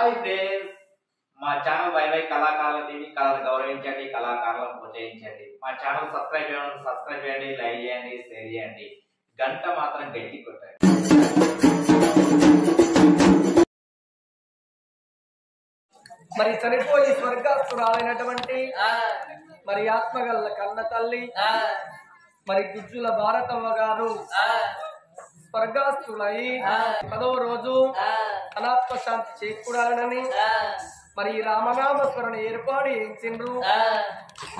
Hi friends, మా channel why కళాకారుల TV కళను గౌరవించండి, కళాకారులను ప్రోత్సహించండి. మా ఛానల్ సబ్స్క్రైబ్ చేయండి, లైక్ చేయండి, షేర్ చేయండి, గంట మాత్రం గట్టి కొట్టండి. మరి చనిపోయి స్వర్గస్థురాలైనటువంటి మరి ఆత్మగల్ల కన్న తల్లి మరి గుజ్జుల భారతమ్మ గారు స్వర్గస్థులై 10వ రోజు అనాత్మ శాంతి చేకూరాలని మరి రామనామ స్మరణ ఏర్పాటు చేయించిండ్రు.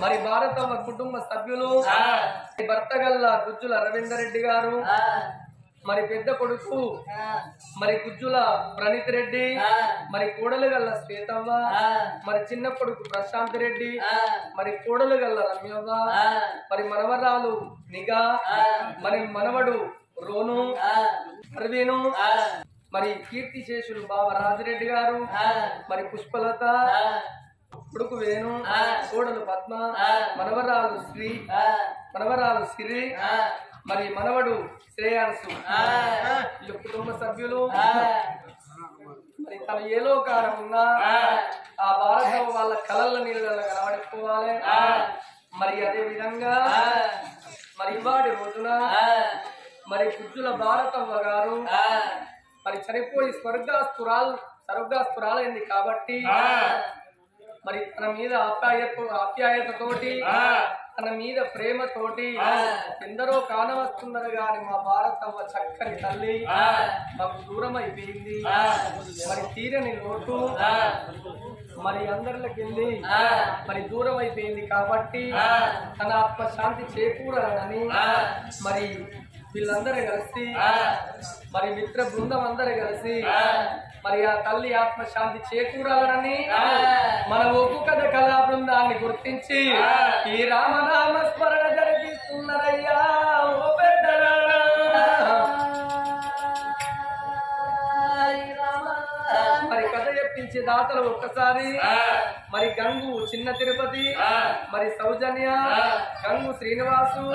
మరి భారతమ్మ కుటుంబ సభ్యులు భర్త గల్ల గుజ్జుల రవీందర్ రెడ్డి గారు, మరి పెద్ద కొడుకు మరి గుజ్జుల ప్రణీత్ రెడ్డి, మరి కోడలు గల్ల శ్వేతవ్వ, మరి చిన్న కొడుకు ప్రశాంత్ రెడ్డి, మరి కోడలు గల్ల రమ్యవ్వ, మరి మనవరాలు నిగా, మరి మనవడు రోను అరవీను, మరి కీర్తి శేషులు బావ రాజిరెడ్డి గారు, మరి పుష్పలత, కొడుకు వేణు, కోడలు పద్మ, మనవరాలు శ్రీ, మనవరాలు సిరి, మరి మనవడు శ్రేయాన్సు, వీళ్ళ కుటుంబ సభ్యులు. మరి తన ఏ లోకారం ఉన్నా ఆ భారతం వాళ్ళ కళల నీళ్ళలో కనబడుకోవాలి. మరి అదే విధంగా మరి ఇవాటి రోజున మరి గుజ్జుల భారతమ్మ గారు మరి చనిపోయి స్వర్గస్థురాలైంది కాబట్టి మరి తన మీద ఆప్యాయతతోటి, తన మీద ప్రేమతోటి ఎందరో కానవస్తున్నారు గాని మా భారతమ్మ చక్కని తల్లి మాకు దూరం అయిపోయింది. మరి తీరని లోటు మరి అందరిలోకి వెళ్ళి మరి దూరం అయిపోయింది కాబట్టి తన ఆత్మ శాంతి చేకూరాలని మరి వీళ్ళందరూ కలిసి మరి మిత్ర బృందం అందరూ కలిసి మరి ఆ తల్లి ఆత్మ శాంతి చేకూరాలని మన ఒప్పు కథ కళా బృందాన్ని గుర్తించి ఈ రామనామ స్మరణ జరిపిస్తున్నారయ్యా. ఓ పెద్దరా మరి కథ చెప్పించే దాతలు ఒక్కసారి మరి గంగు చిన్న తిరుపతి, మరి సౌజన్య, గంగు శ్రీనివాసు,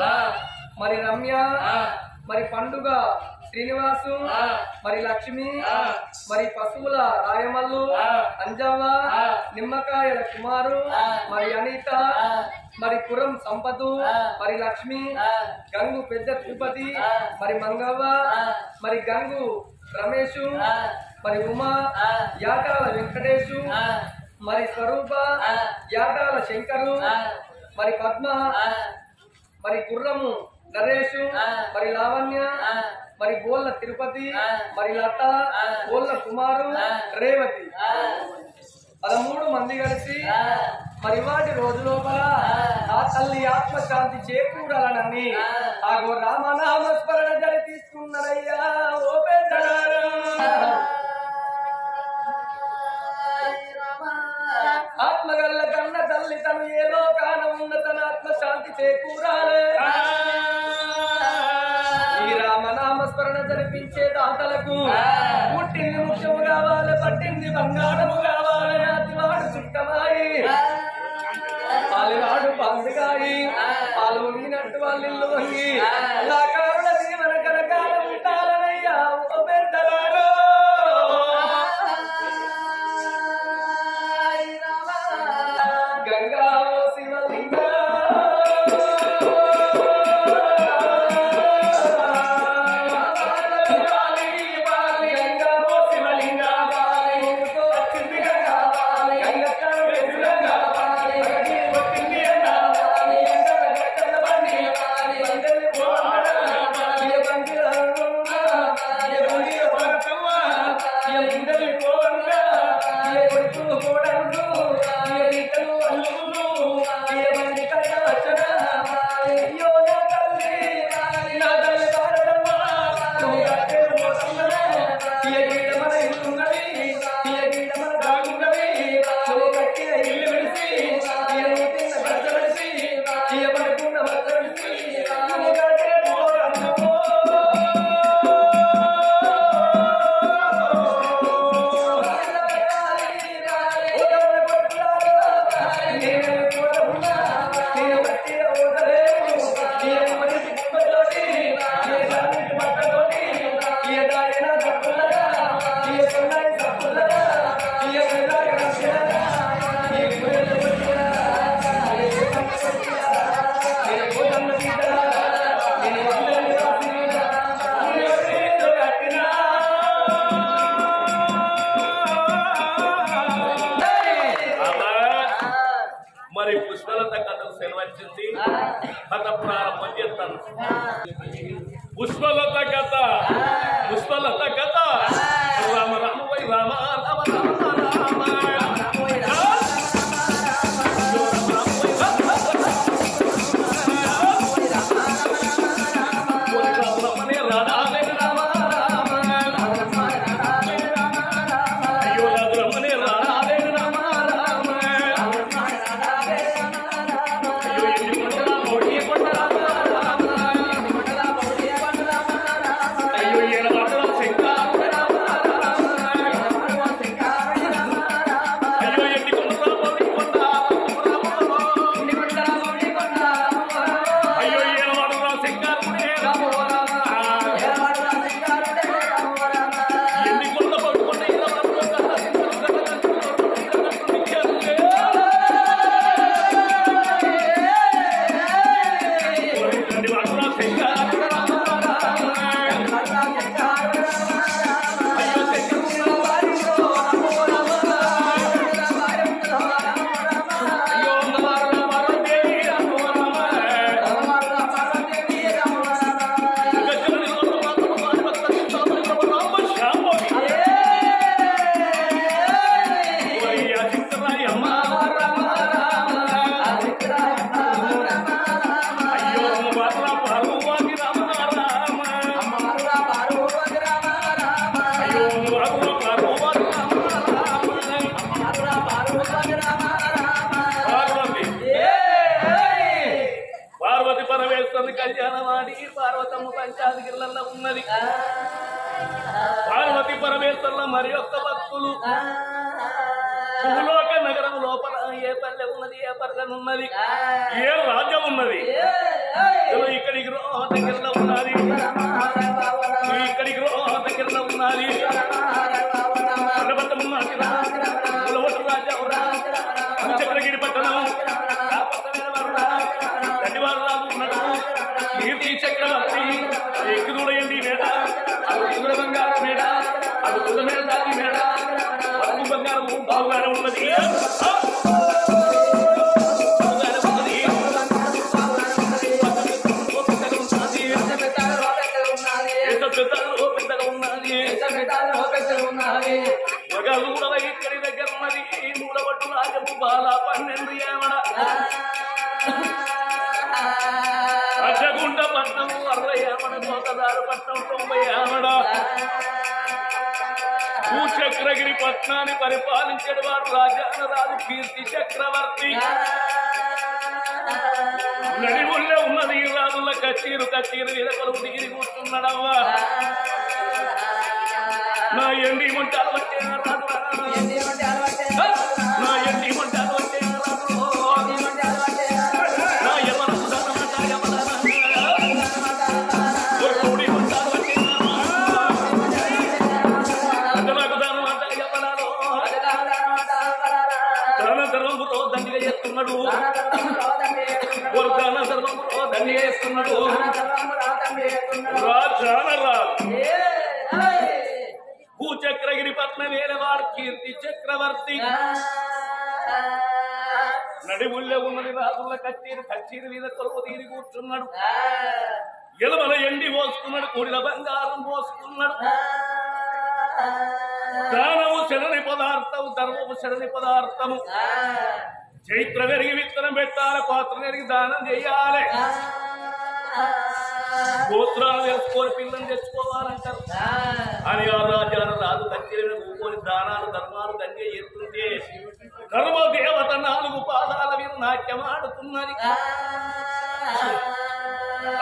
మరి రమ్య, మరి పండుగ శ్రీనివాసు, మరి లక్ష్మి, మరి పశువుల రాయమల్లు, అంజవ్వ, నిమ్మకాయల కుమారు, మరి అనిత, మరి పురం సంపతు, మరి లక్ష్మి, గంగు పెద్ద తిరుపతి, మరి మంగవ్వ, మరి గంగు రమేషు, మరి ఉమా, యాటాల వెంకటేశు, మరి స్వరూప, యాటాల శంకరు, మరి పద్మ, మరి గుర్రము నరేషు, మరి లావణ్య, మరి బోళ్ళ తిరుపతి, మరి లత, బోళ్ళ కుమారు, రేవతి 13 మంది కలిసి మరి వాటి రోజు లోపల ఆ తల్లి ఆత్మశాంతి చేకూరాలని ఆగో రామనామ స్మరణ జరిపిస్తున్నారయ్యా. ఓ పెద్దలారా ఆత్మగల్ల కన్న తల్లి తను ఏ లోకాన ఉన్న తన ఆత్మశాంతి చేకూరాలే. ఈ రామనామ స్మరణ జరిపించే దాతలకు పుట్టింది ముఖ్యము కావాలి, పట్టింది బంగారము కావాలి, అతివాడు చుట్టమాయి పాలువాడు పండుగాయి పాలు వంగినట్టు వాళ్ళ ఇల్లు వంగి కళాకారుల జీవన కనకాల ఉంటాలనయ్యా. ఓ పెద్దలారో గంగా ఓ శివలింగా Bye. కథ ప్రారంభం చేస్తాను. పుష్పలత కథ, పుష్పలత కథ. రామ రామ వై రామ రామ రామ రామ కళ్యాణవాడి పార్వతమ్మ పంచాదిగిరిలో ఉన్నది. పార్వతి పరమేశ్వరుల మరి యొక్క భక్తులు భూలోక నగరం లోపల ఏ పల్లె ఉన్నది, ఏ పర్గనున్నది, ఏ రాజ్యం ఉన్నది. ఇక్కడికి దగ్గరలో ఉన్నది, ఇక్కడికి దగ్గరలో ఉన్నది. చక్రగిరి పట్టణం దండివారు రాజు ఉన్నాడు. కీర్తి చక్రవర్తి ఎక్కుదూడయండి మేడ, అది కుదుర బంగారం మేడ, అది కుదుర మేడ దాటి మేడ, పప్పు బంగారము బావుగారం ఉన్నది. ఇక్కడి దగ్గర ఉన్నది మూడబట్టు రాజము బాల 12 ఏమడ అజగుండ పట్నం 60 ఏమడ కోతదారు పట్నం 90 ఏమడ. భూచక్రగిరి పట్నాన్ని పరిపాలించేడు వాడు రాజాన రాజు కీర్తి చక్రవర్తి. నడివుల్లే ఉన్నది ఈ రాజుల కచ్చీరు మీద కొలువు దిగిరి కూర్చున్నాడవ్వా. నా ఎండి మంటాలు వచ్చే రాజు, నా ఎండి మంటాలు వచ్చే రాజు, నా యమనకు ధనమట యమనూడి మంటాలు వచ్చే నాకు ధనమట యమనలో ధన ధర్మముతో దండిగా చేస్తున్నాడు, ధన ధర్మముతో దండిగా చేస్తున్నాడు రాజాన రాజు. భూచక్రగిరి పట్నం వేరేవాడు కీర్తి చక్రవర్తి. నడివుల్లే ఉన్నది రాజుల కచ్చీరు మీద కొరకు తీరి కూర్చున్నాడు. ఎలమల ఎండి పోసుకున్నాడు, కూడిన బంగారం పోసుకున్నాడు. దానము శరణి పదార్థము, ధర్మము శరణి పదార్థము. చైత్ర పెరిగి విత్తనం పెట్టాలి, పాత్ర పెరిగి దానం చెయ్యాలి. గోత్రాలు తెలుసుకొని పిల్లలు తెచ్చుకోవాలంటారు అని ఆ రాజాను రాజు కచ్చేరిని ఊకొని దానాలు ధర్మాలు దండిగా చేస్తుంటే ధర్మదేవత 4 పాదాల మీద నాట్యమాడుతున్నది.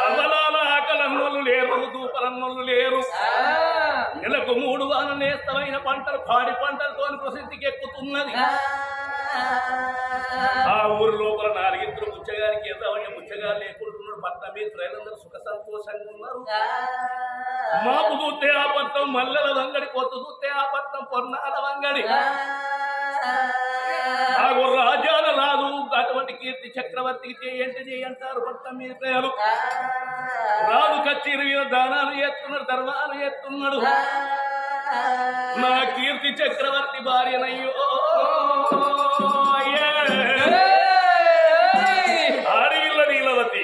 అమలాల ఆకలన్నోళ్ళు లేరు, దూపలన్నోళ్ళు లేరు. నెలకు 3 వానలు నేస్తమైన పంటలు పాడి పంటలతో ప్రసిద్ధికి ఎక్కుతున్నది. ఆ ఊరు లోపల 4 ఇద్దరు ముచ్చగారికి ఏదవని ముచ్చగారు లేకుంటున్నాడు. పట్నం మీద ప్రజలందరూ సుఖ సంతోషంగా ఉన్నారు. మాపు చూస్తే ఆ పట్నం మల్లెల వంగడి, కొత్త చూస్తే ఆ పట్నం పొన్నాల వంగడి. ఆ రాజాల రాజు అటువంటి కీర్తి చక్రవర్తికి చేయంటారు పట్నం మీద ప్రజలు. రాజు కచ్చేరి మీద దానాలు చేస్తున్నాడు, ధర్మాలు చేస్తున్నాడు. నా కీర్తి చక్రవర్తి భార్యనయ్యో ఆడిల్ల నీలవతి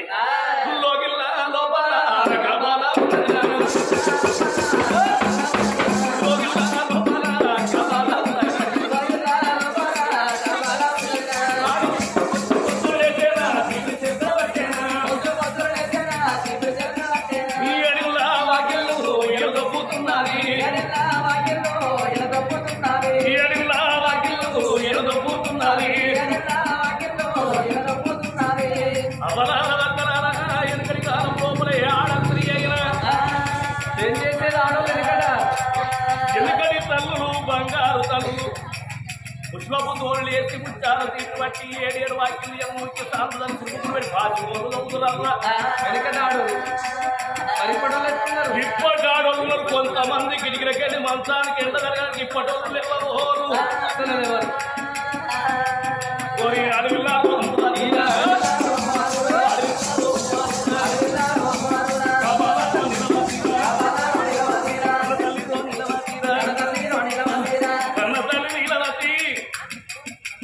పుష్పపు తోలు లేచి ముచ్చాల తీసి బట్టి 7 వాక్యం ముఖ్య సాంతం పెట్టి పాచిపోతున్నా వెనకనాడు ఇప్పటాడోళ్ళు కొంతమంది గిరిగిరకెళ్ళి మంచానికి ఎండగలగానికి ఇప్పటోళ్ళు ఎవరు అడవిలా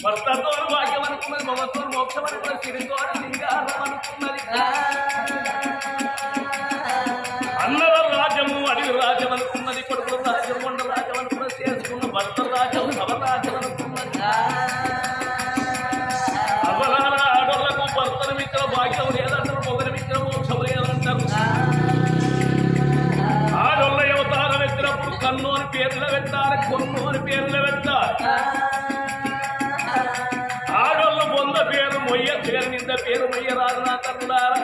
భర్తతో భాగ్యం అనుకున్నది మమతో మోక్షం అనుకున్నది సిరితో లింగారం అనుకున్నది అన్నల రాజ్యము అడవి రాజ్యం అనుకున్నది కొడుకుల రాజ్యం కొండ రాజ్యం అనుకున్నది చేసుకున్న భర్త రాజ్యం సవరాజ్యం అనుకున్నది అవలాల ఆడోళ్లకు భర్తను మిత్ర భాగ్యం లేదంటారు మొగలి మిత్ర మోక్షం లేదంటారు ఆడోళ్ళ అవతారం ఎత్తినప్పుడు కన్ను అని పేర్లు పెట్టాలి కొన్ను అని పేర్లు పెట్టాలి ఆడోళ్ళ బొంద పేరు మొయ్య పేరు నింద పేరు మొయ్య రాదు నా తల్లులారా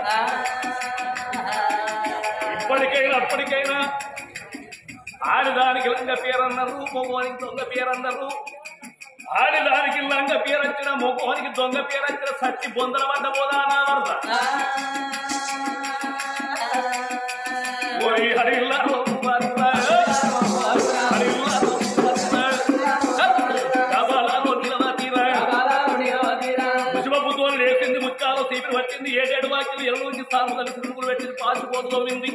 ఇప్పటికైనా అప్పటికైనా ఆడిదానికి లంగ పేరన్నారు మగవానికి దొంగ పేరన్నారు ఆడిదానికి లంగ పేరు వచ్చిన మగవానికి దొంగ పేరు వచ్చిన సచ్చి బొందల పడ్డ పోదా నా వరద లేచింది ముచ్చాలో తీపిని పట్టింది 7 వాక్యలు 7 నుంచి సాగులు సిరుకులు పెట్టింది పాచిపోతుంది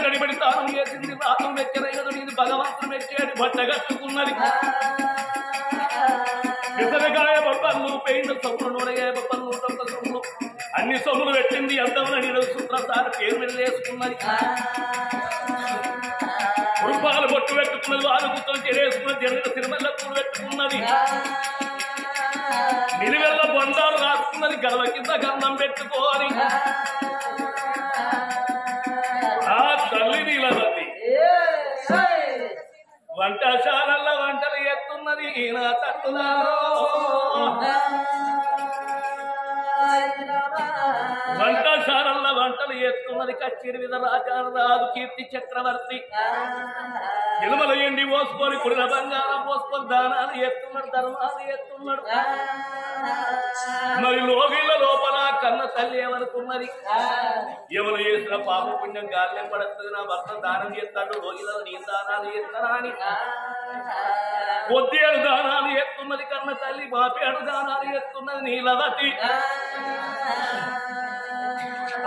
తడిబడి తాను చేసింది రాత్రులు మెచ్చరైనది నీది భగవంతుడు మెచ్చేది బట్ట కట్టుకున్నది ఇతరగాయ బొబ్బలు పెయిన సొమ్ములు నూనెగాయ బొబ్బలు 101 సొమ్ములు అన్ని సొమ్ములు పెట్టింది ఎంతమంది నీళ్ళు సూత్రసారి పేరు మీద వేసుకున్నది రూపాయలు బొట్టు పెట్టుకున్నది వాళ్ళు గుర్తులు చెరేసుకున్నది జరిగిన తిరుమల పూలు పెట్టుకున్నది నిలువెల్ల బండాలు రాసుకున్నది గర్వ కింద గంధం పెట్టుకోని ఆ తల్లి నీలవతి వంటశాలల్లో వంటలు ఎత్తున్నది నా తల్లులారో వంటశాలల్లో వంటలు ఎత్తున్నది కచ్చిరి మీద రాజారాజు కీర్తి చక్రవర్తి నిలుమల ఎండి పోసుకొని కుడిన బంగారం పోసుకొని దానాలు ఎత్తున్నాడు ధర్మాలు ఎత్తున్నాడు మరి లోగిళ్ళ లోపల కన్న తల్లి ఏమనుకున్నది ఎవరు చేసిన పాప పుణ్యం గాల్యం పడుతుంది నా భర్త దానం చేస్తాడు లోగిళ్ళ నీ దానాలు ఎత్తారా అని కొద్దేడు దానాలు ఎత్తున్నది కన్న తల్లి మాపేడు దానాలు ఎత్తున్నది నీలవతి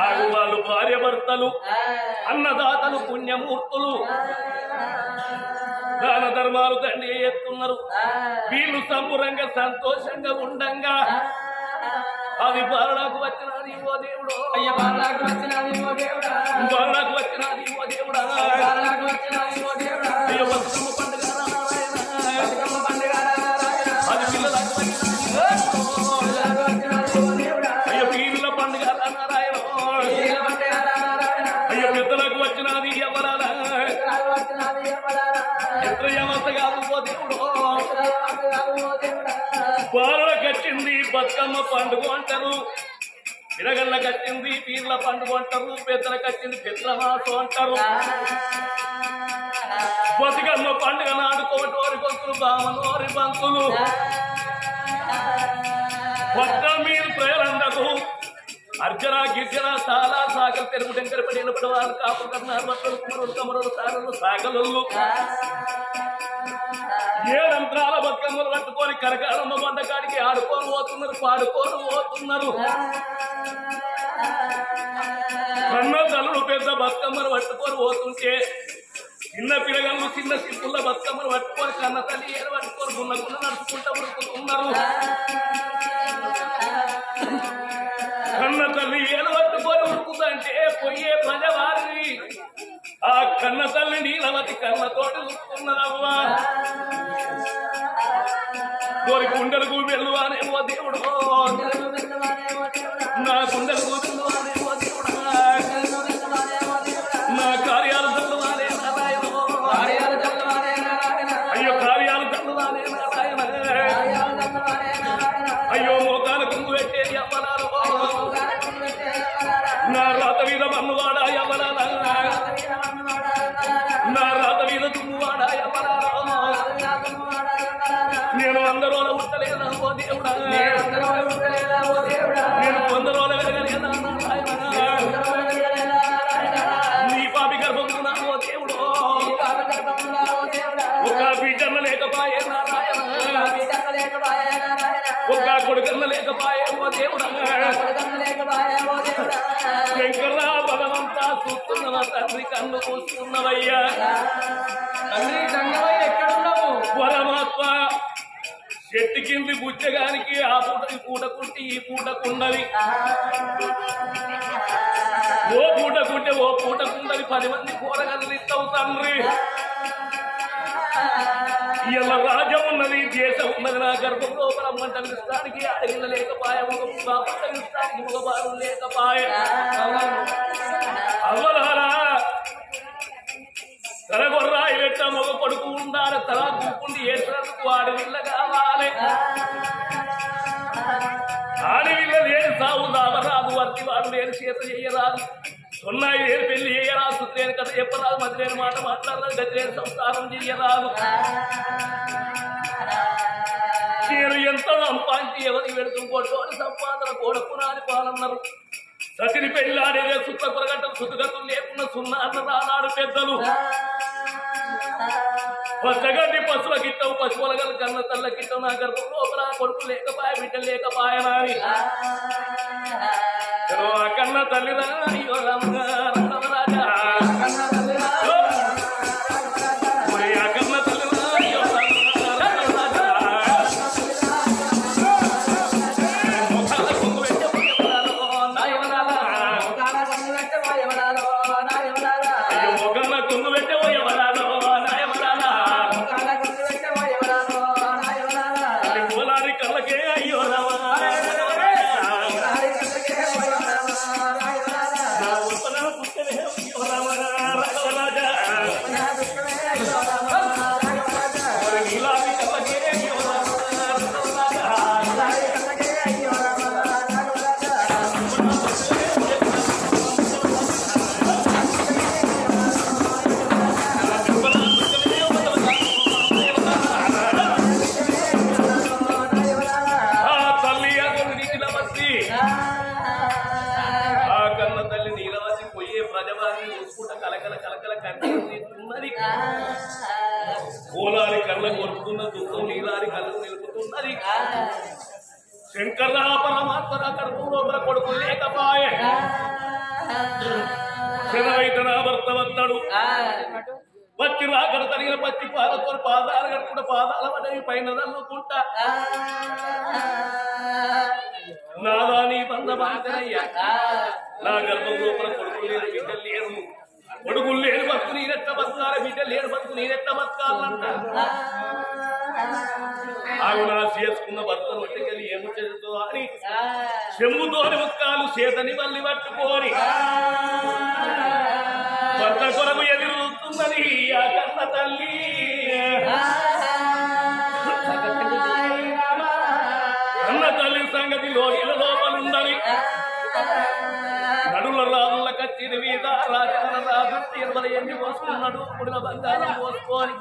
ఆగు వాళ్ళు భార్య భర్తలు అన్నదాతలు పుణ్యమూర్తులు దాన ధర్మాలు దండి ఎత్తున్నారు వీళ్ళు సంపూర్ణంగా సంతోషంగా ఉండంగా అది బాలకు వచ్చినది ఓ దేవుడు అయ్య బాలకు వచ్చినది ఓ దేవుడా బాలకు వచ్చినది ఓ దేవుడా బాలకు వచ్చినది ఓ దేవుడా అయ్య బతుకమ్మ పండుగ నారాయణ బతుకమ్మ పండుగ నారాయణ అది పిల్లలకు వచ్చినది ఓ దేవుడా అయ్య పీర్ల పండుగ నారాయణ పీర్ల పండుగ నారాయణ అయ్య పెద్దలకు వచ్చినది ఎవరాలా వచ్చినది ఎవరాలా ఎత్రయమత కాదు ఓ దేవుడు ఓ దేవుడా పాలన కట్టింది బతుకమ్మ పండుగ అంటారు పిరగళ్ళ కట్టింది పీర్ల పండుగ అంటారు పెద్దల కట్టింది పిత్రమాసం అంటారు బతుకమ్మ పండుగ నాడు కోటోరి గొంతులు బామనోరి బంతులు కొత్త మీరు ప్రజలందరూ అర్జన గిర్జన సాలా సాగలు తెరుగు టెంకరపడి నిలబడి వాళ్ళు కాపు కన్నారు బట్టలు కుమరులు కమరులు సారలు సాగలు ఏడంత్రాల బతుకమ్మలు పట్టుకొని కరకాలమ్మ బండకాడికి ఆడుకొని పోతున్నారు పాడుకొని పోతున్నారు కన్న తల్లులు పెద్ద బతుకమ్మలు పట్టుకొని పోతుంటే చిన్న పిల్లగాళ్ళు చిన్న సిప్పుల బతుకమ్మలు పట్టుకొని కన్న తల్లి ఏడు పట్టుకొని గున్నగున్న నడుచుకుంటూ ఉరుకుతున్నారు కన్న తల్లి ఏడు పట్టుకొని ఉరుకుతుంటే పొయ్యే ప్రజవారిని ఆ కన్న తల్లి నీలవతి కన్నతోటి చూస్తున్నదవ్వా కోరి కుండలకు వెళ్లువానే ఓ దేవుడు నా కుండలకు వెళ్లువానే ఓ దేవుడా నా కార్యాలు తల్లువానే నారాయణ అయ్యో కార్యాలు తల్లువానే నారాయణ అయ్యో మోకాల కుంగు పెట్టేది అమ్మనారు నా రాత మీద మన్నువాడా ఎవరాలా నా రాత మీద తుమ్మువాడా ఎవరారా శంకరా భగవంతా చూస్తున్నవా తండ్రి కన్ను కూస్తున్నవయ్యా తండ్రి సంగమయ్య ఎక్కడున్నావు పరమాత్మ చెట్టు కింది బుచ్చగానికి ఆ పూటకి పూటకుంటే ఈ పూటకుండవి ఓ పూటకుంటే ఓ పూటకుండవి 10 మంది కూరగాయలు ఇస్తావు తండ్రి ఇలా రాజ్యం ఉన్నది దేశం ఉన్నది నా గర్భం లోపల మంటలు ఇస్తానికి అడగిన లేకపాయ పంటలు ఇస్తానికి మగబారు లేకపాయ అవలారా తలగొర్రాయి పెట్ట మగ కొడుకు ఉండాలి తల దూకుండి ఏసినందుకు ఆడవిల్ల కావాలి ఆడవిల్ల లేని సాగు దావరాదు వర్తి వాడు లేని చేత చెయ్యరాదు సున్నాయి లేని పెళ్లి చేయరాదు సుత్రేని కథ చెప్పరాదు మధ్య లేని మాట మాట్లాడరాదు గతి లేని సంసారం చెయ్యరాదు నేను ఎంత సంపాదించి ఎవరికి పెడుతుంకోటో అని సంపాదన కోడకునాని పాలన్నారు సతిని పెళ్ళాడేదే సుత్త కొరగంటలు సుతుగతులు లేకుండా సున్నా అన్న రానాడు పెద్దలు పచ్చగడ్డి పశువుల గిట్టవు పశువుల గల కన్న తల్ల గిట్టవు నా గర్భం లోపల కొడుకు లేకపాయ బిడ్డ లేకపాయనా అని కన్న తల్లిరా అయ్యో రామరాజా కన్న తల్లిరా అయ్యో కోలారి కళ్ళ కొరుకుతున్న దుఃఖం నీలారి కళ్ళకు నిలుపుతున్నది శంకర్రా పరమాత్మ గర్భం లోపల కొడుకు లేకపాయే శనవైతన భర్త వస్తాడు వచ్చి రాకడ తగిన పచ్చి పాలతో పాదాలు కట్టుకుంటా పాదాల పడవి పైన నల్లుకుంటా నాదా నీ బంధ బాధనయ్యా నా గర్భం లోపల కొడుకు లేరు బిడ్డలు లేరు కొడుకులు లేని బతుకు నేనెట్ట బతకాలి బిడ్డలు లేని బతుకు నేనెట్ట బతకాలంట ఆమె నా చేసుకున్న భర్తను ఒట్టికెళ్ళి ఏమి చదువుతో అని చెంబుతోని ముక్కాలు చేతని మళ్ళీ పట్టుకోని భర్త కొరకు ఎదురుతున్నది ఆ కన్న తల్లి కన్న తల్లి సంగతి లోగిల లోపలుందని నడుల రాముల కచ్చిరి మీద రాజన రాజు 20 పోసుకున్నాడు పుడిన బంగారం పోసుకొని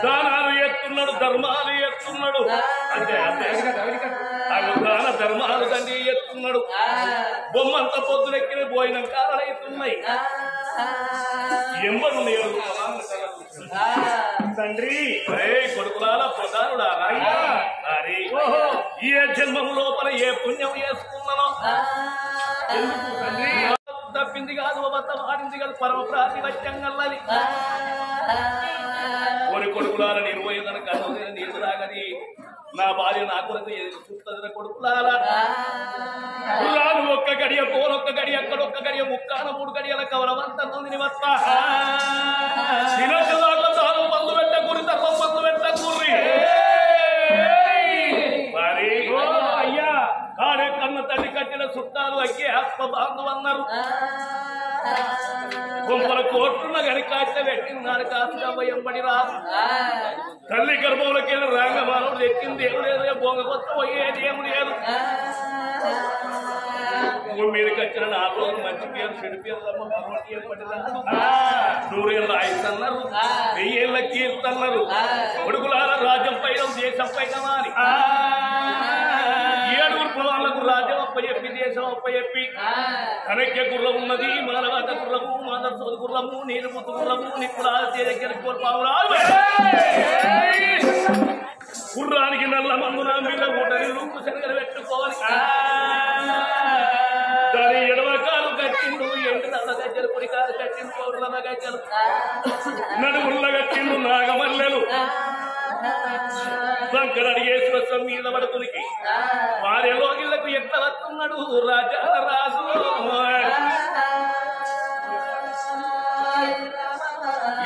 దానాలు ఎత్తున్నాడు ధర్మాలు ఎత్తున్నాడు అంటే దాన ధర్మాలు తండ్రి ఎత్తున్నాడు బొమ్మంత పొద్దునెక్కిన పోయిన కారణవుతున్నాయి ఎంబడు తండ్రి కొడుకులాల ప్రధానుడా రాయి ఏ జన్మం లోపల ఏ పుణ్యం చేసుకున్నానో తప్పింది కాదు అబద్ధం ఆడింది కాదు పరమ ప్రాతిపత్యంగల్లది కోరి కొడుకులాల నేను పోయేదన కథ నీరు రాగని నా భార్య నా కొరకు చూస్తుంది కొడుకులాల ఒక్క గడియ కోలొక్క గడియ అక్కడొక్క గడియ ముక్కాన 3 గడియల కవరవంత నొందిని వత్త మందు పెట్ట కూరి తప్ప మందు పెట్ట కూరి మరి అయ్యా కాడే కన్న తల్లి కట్టిన చుట్టాలు అక్కే ఆత్మ బాంధవన్నారు గుంపల కోట్లున్న గని కాట్ల పెట్టినాడు కాసుగా ఎంబడి రాదు తల్లి గర్భంలోకి రాంగమానవుడు ఎక్కింది ఏం లేదు బొంగ కొత్త పోయేది ఏం లేదు మీదకి వచ్చిన 4 రోజులు మంచి పేరు చెడు పేరు ఏర్పడి రాదు 100 ఏళ్ళ ఆయుష్ అన్నారు 1000 ఏళ్ళ కీర్తి అన్నారు కొడుకులాల రాజ్యం పైన దేశం పైన మారి 7 కులాలకు రాజ్యం అప్పచెప్పి దేశం అప్పచెప్పి కనక్య గుర్రం ఉన్నది మానవత గుర్రము మాదర్శోది గుర్రము నీరుముతు గుర్రము నిప్పుడా దగ్గర కోల్పావురాలు గుర్రానికి నల్ల మందున మీద ఊటని రూపు శనగలు పెట్టుకోవాలి పూల గజ్జలు నడుగుళ్ళ గట్టిండు నాగమల్లెలు శంకరడిగేశ్వర స్వామి మీద పడుతునికి వారిలోగిళ్లకు ఎట్లా వస్తున్నాడు రాజా రాజు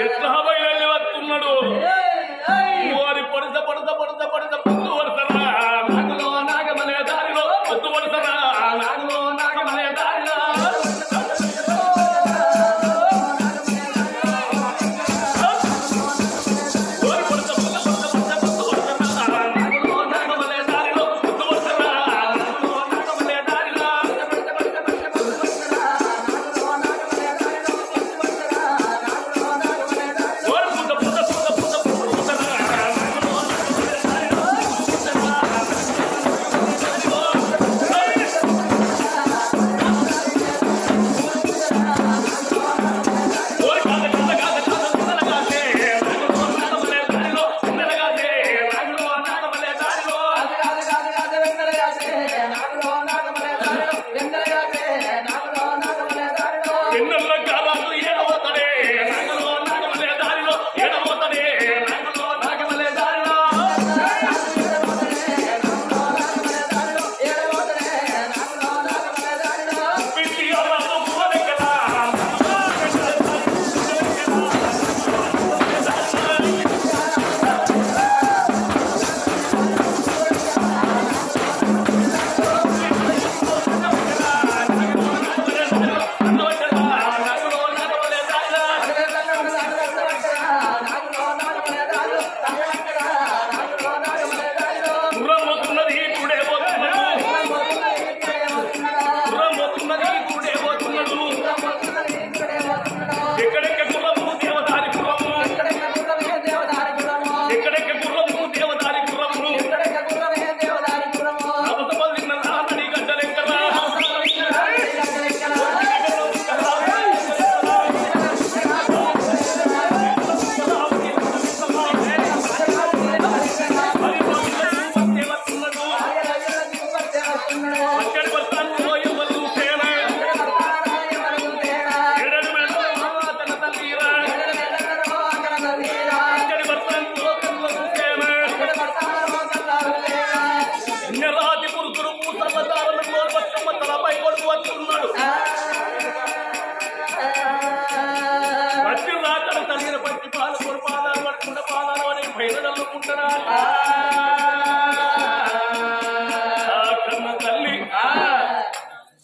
ఎట్లా బయలు వస్తున్నాడు వారి పొడత పొడత పొడత పొడత పొద్దు పడతారా నాగులో నాగమలే దారిలో పొద్దు పడతారా నాగులో నాగమలే దారిలో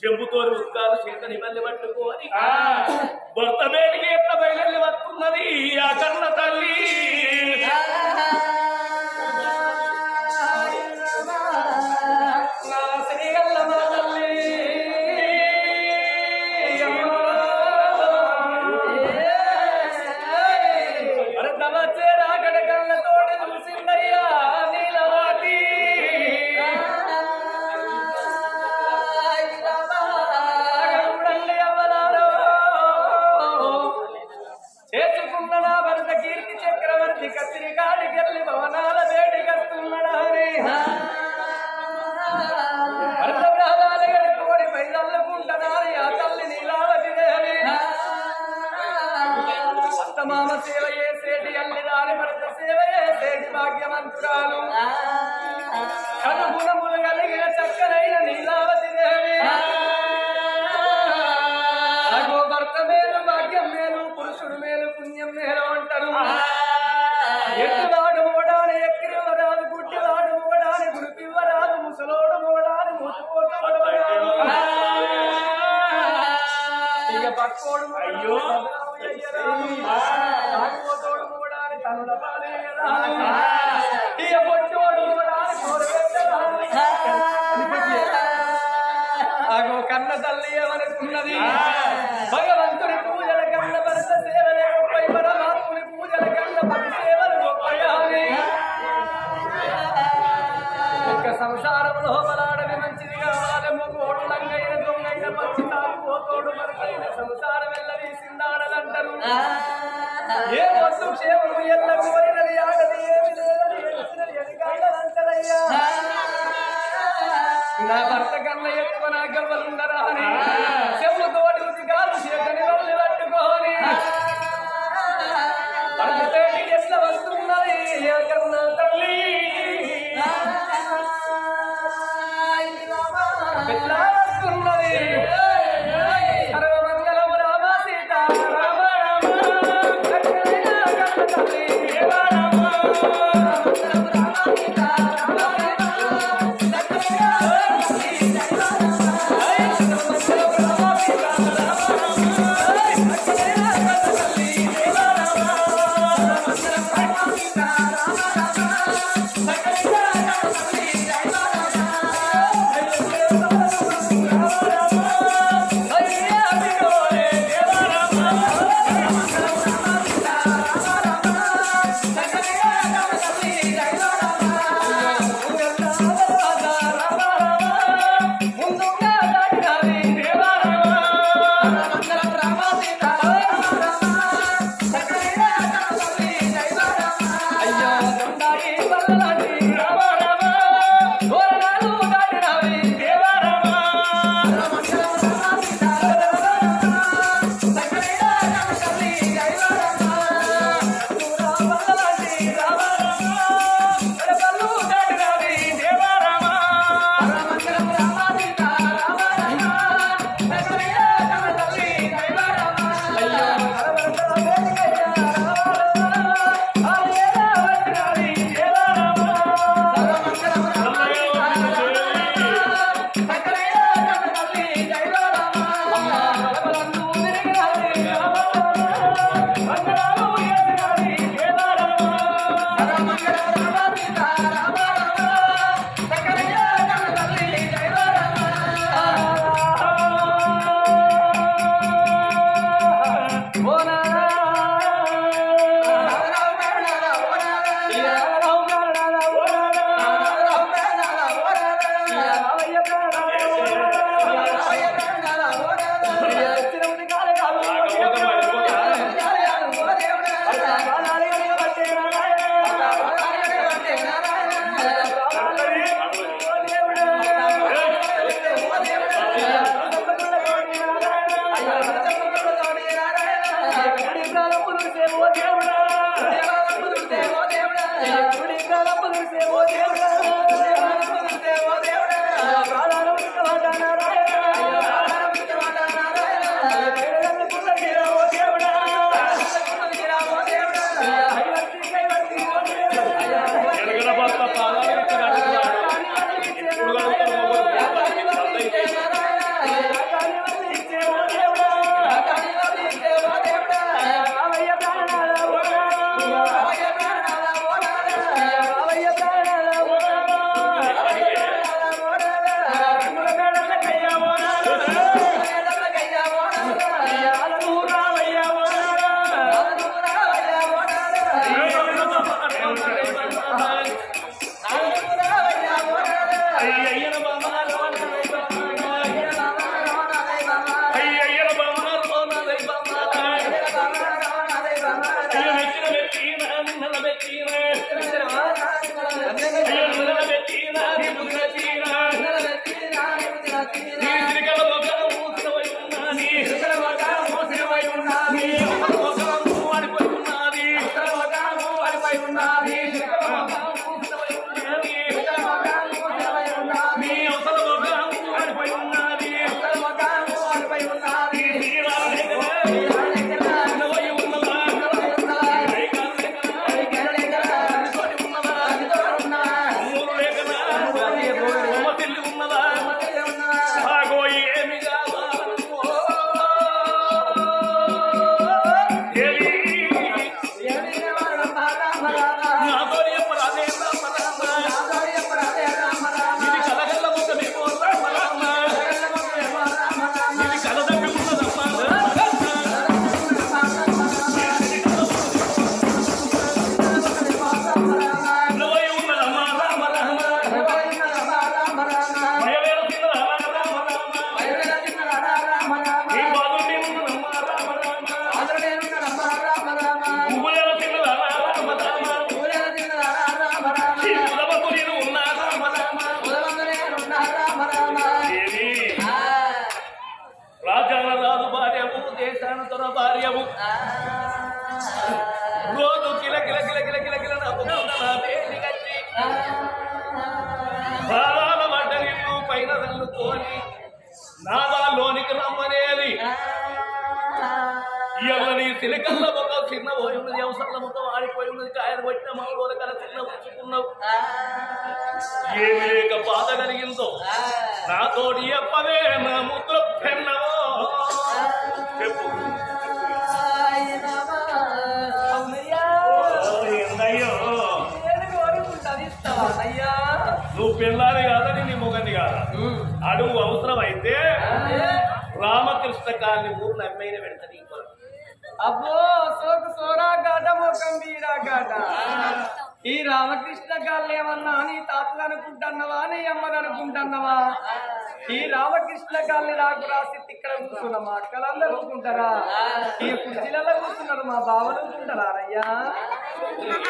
చెంబుతో ఉత్కాలు చేతని మళ్ళీ పట్టుకోని భర్త బయటికి ఎట్ల బయలు వస్తున్నది ఆ కన్న తల్లి భాగ్యవంతురాలు కనుగుణములు కలిగిన చక్కనైన నీలావతి దేవి అగో భర్త మేలు భాగ్యం మేలు పురుషుడు మేలు పుణ్యం మేలు అంటారు ఎట్టువాడు మోడాని ఎక్కిరివరాదు గుడ్డివాడు మోడాని గుడిపివ్వరాదు ముసలోడు మోడాని ముసుకోడు ఇక పక్కోడు అయ్యో ఆగిపోతోడు మోడాని తనుల అగో కన్న తల్లి ఏమనుకున్నది భగవంతుని పూజల కన్న భర్త సేవలే గొప్ప పరమాత్ముని పూజల కన్న భర్త సేవలు గొప్పయాని ఒక్క సంసారంలో బలాడని మంచిది కావాలి మొగోడు లంగైన దొంగైన పచ్చి తాగిపోతోడు మరకైన సంసారం వెళ్ళదీసిందాడలంటారు ఏ వస్తు క్షేమము ఎల్ల కోరినది ఆడది ఏమి లేదని తెలిసినది ఎదిగాడంటారయ్యా నా భర్త కన్నా ఎక్కువ నా గవ్వలుండరా అని చెవులతోటి ఉతికాలు చేతని వల్లి పట్టుకోని పలుకుతున్నది సర్వమంగళము రామ సీత రామ రామ లక్ష్మీనా కన్న తల్లి దేవ రామ మంగళము రామ సీత రామ రామ లక్ష్మీనా తల్లి దేవ రామ మంగళము రామ సీత రామ రామ లక్ష్మీనా కన్న తల్లి దేవ రామ మంగళము రామ సీత రామ రామ లక్ష్మీనా కన్న తల్లి దేవ చిలకల్లో ఒక చిన్న పోయి ఉన్నది అవసరంలో మొత్తం ఆడిపోయి ఉన్నది కాయలు కొట్టిన మామూలు కల చిన్న ఉంచుకున్నావు ఏమి లేక బాధ కలిగిందో నాతోటి చెప్పవే నా ముద్ర పెన్నవో చెప్పు ఏందయ్యో నువ్వు పెళ్ళాలి కాదని నీ మొగని కాదా అడుగు అవసరం అయితే రామకృష్ణ కాలనీ ఊరు నమ్మైన పెడతా నీ కొరకు అబ్బో సోకు సోరా గాట మొఖం వీరా గాట ఈ రామకృష్ణ గారు ఏమన్నా నీ తాతలు అనుకుంటున్నావా నీ అమ్మని అనుకుంటున్నావా ఈ రామకృష్ణ గారిని నాకు రాసి ఇక్కడ కూర్చున్నా మా అక్కలందరూ కూర్చుంటారా ఈ కుర్చీలలో కూర్చున్నారు మా బావలు కూర్చుంటారా అయ్యా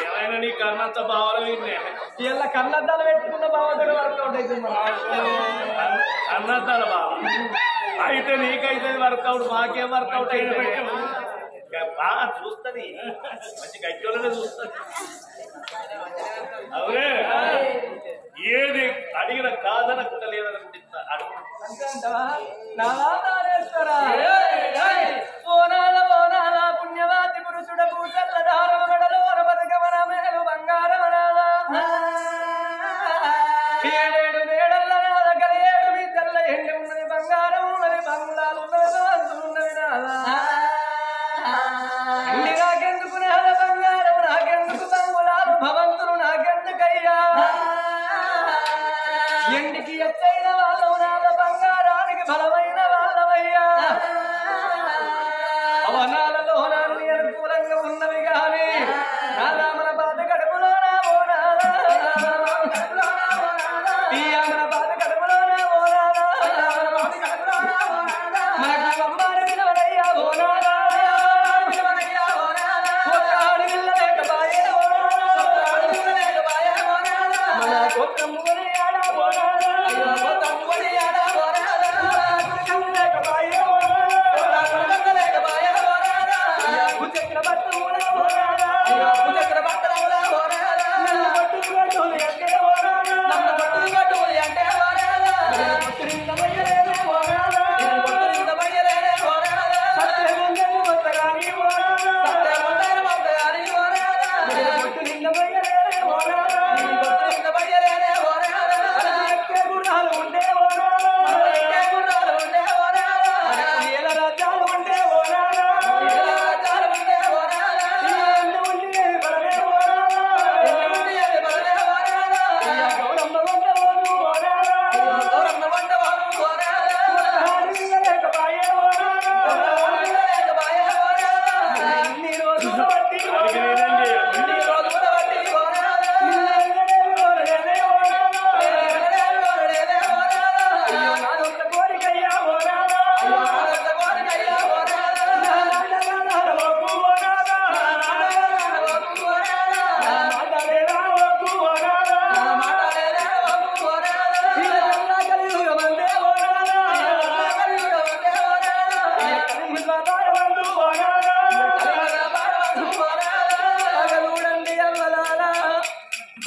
ఏమైనా నీ కన్నంత బావలు ఇలా కన్నద్దాలు పెట్టుకున్న బావతోడు వర్కౌట్ అవుతుంది అన్నద్దాల బావ అయితే నీకైతే వర్కౌట్ మాకేం వర్కౌట్ అయితే బాగా చూస్తుంది మంచి గట్టిలోనే చూస్తుంది అవునే ఏది అడిగిన కాదనకుండా లేదనుకుంటా అడుగు ఓనాల ఓనాల పుణ్యవాతి పురుషుడ పూసల్ల దారమడలో వరబదగమన మేలు బంగారమనాల ఏడేడు మేడల్ల నాద కలియేడు మీ తెల్ల ఎండి ఉన్నది బంగారం ఉన్నది బంగుళాలు ఉన్నది బాంతులు ఉన్నది నాద ఎండి నాకెందుకు నాద బంగారం నాకెందుకు బంగుళాలు భవంతులు నాకెందుకయ్యా ఎండికి ఎత్తైన వాళ్ళం నాద బంగారానికి బలమైన వాళ్ళమయ్యా అవనాలలో నాలు అనుకూలంగా ఉన్నవి గాని నాదా మన బాధ కడుపులోనా ఓనాలా మన బాధ కడుపులోనా ఓనాలా మనకు అమ్మారి వినవనయ్యా ఓనాలా ఒక్క ఆడి వెళ్ళలేకపాయే మన గొప్పము కొనియాడా ఓనాలా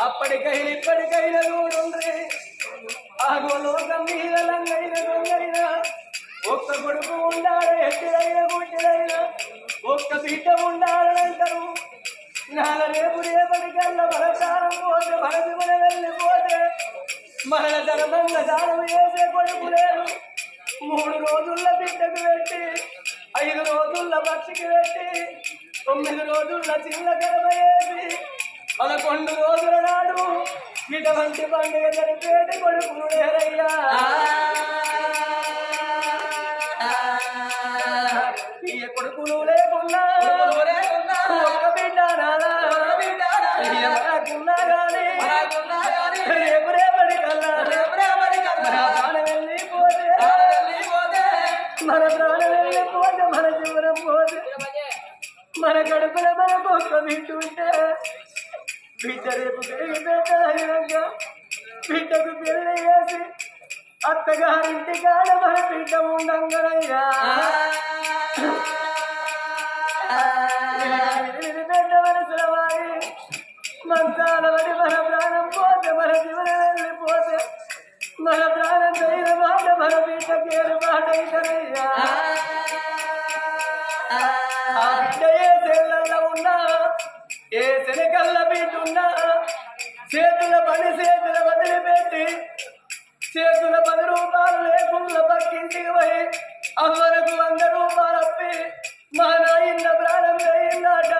అప్పటికైనా ఇప్పటికైనా చూడుండ్రి ఆగో లోకం మీద లంగైన దొంగైనా ఒక్క కొడుకు ఉండాలి ఎట్టిదైనా గుడ్డిదైనా ఒక్క బిడ్డ ఉండాలంటారు నాల రేపు రేపటికల్లా బలచారం పోతే మనకి మన వెళ్ళిపోతే మన ధర్మంగా దానం చేసే కొడుకు లేదు 3 రోజుల్లో బిడ్డకు పెట్టి 5 రోజుల్లో పక్షికి పెట్టి 9 రోజుల్లో చిన్న గర్భ వేసి 11 రోజుల నాడు ఇటువంటి పండుగ జరిపేటి కొడుకులు లేరయ్యా ఈ కొడుకులు లేకున్నా ఒక బిడ్డ నాదా కానీ రేపు రేపటి కల్లా మన ప్రాణం వెళ్ళిపోతే మన ప్రాణం వెళ్ళిపోతే మన జీవనం పోతే మన కడుపుల మనకు ఒక్క బిడ్డ ఉంటే బిడ్డ రేపు పెరిగి పెద్దగా బిడ్డకు పెళ్లి చేసి అత్తగారింటి కాడ మన బిడ్డ ఉండంగరయ్యా పెద్ద మనసుల వారి మంచాల పడి మన ప్రాణం పోతే మన జీవనం వెళ్ళిపోతే మన ప్రాణం తగిన మాట మన బిడ్డకి ఏర్పాటైతనయ్యా ఆ బిడ్డ బిడ్డున్నా చేతుల పని చేతుల వదిలిపెట్టి చేతుల 10 రూపాయలు లేకుండా పక్కింటికి పోయి అమ్మలకు 100 రూపాయలు అప్పి మా నాయన ప్రాణం పోయిందాట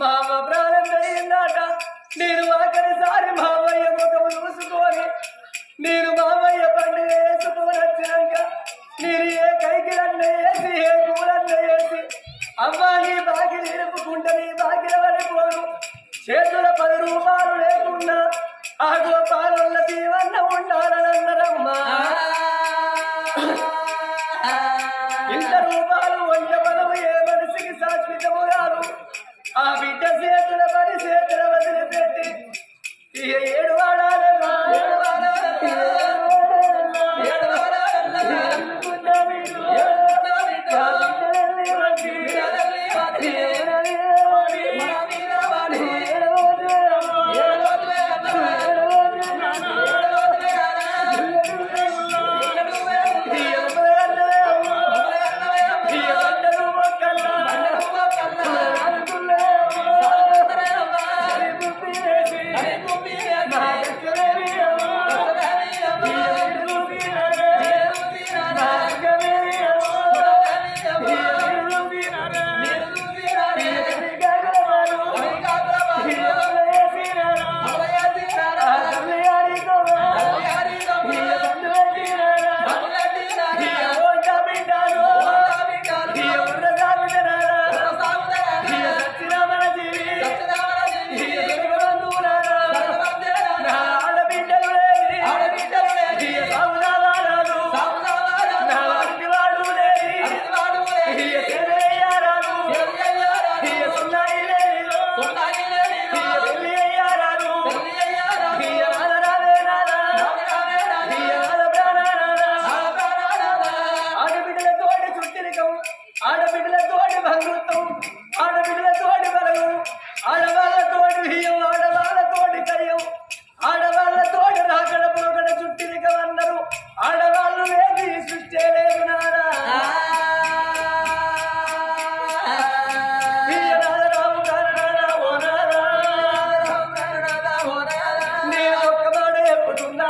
మా అమ్మ ప్రాణం పోయిందాట నేను ఆఖరిసారి మావయ్య ముఖం చూసుకొని నేను మావయ్య పండుగ వేసుకొని వచ్చినాక నేను ఏ కైకిలన్న వేసి ఏ కూలన్న వేసి అమ్మా నీ బాకిలు నిలుపుకుంటా నీ బాకిల పడిపోను చేతుల 10 రూపాయలు లేకుండా ఆ గోపాల దీవన్న ఉండాలన్నరమ్మా ఇంత రూపాయలు వంట బలము ఏ మనిషికి శాశ్వతము కాదు ఆ బిడ్డ చేతుల పడి చేతుల వదిలిపెట్టి ఇక ఏడు వాడాలన్నా ఆడబిడ్డలతోటి బంధుత్వం ఆడబిడ్డలతోటి బలగం ఆడవాళ్ళతోటి బియ్యం ఆడవాళ్ళతోటి కయ్యం ఆడవాళ్ళతోటి రాకడ పోకడ చుట్టిరికమన్నారు ఆడవాళ్ళు లేదు ఈ సృష్టి లేదు నారా రాము కారణారా నేను ఒక్క మాట చెప్పుతున్నా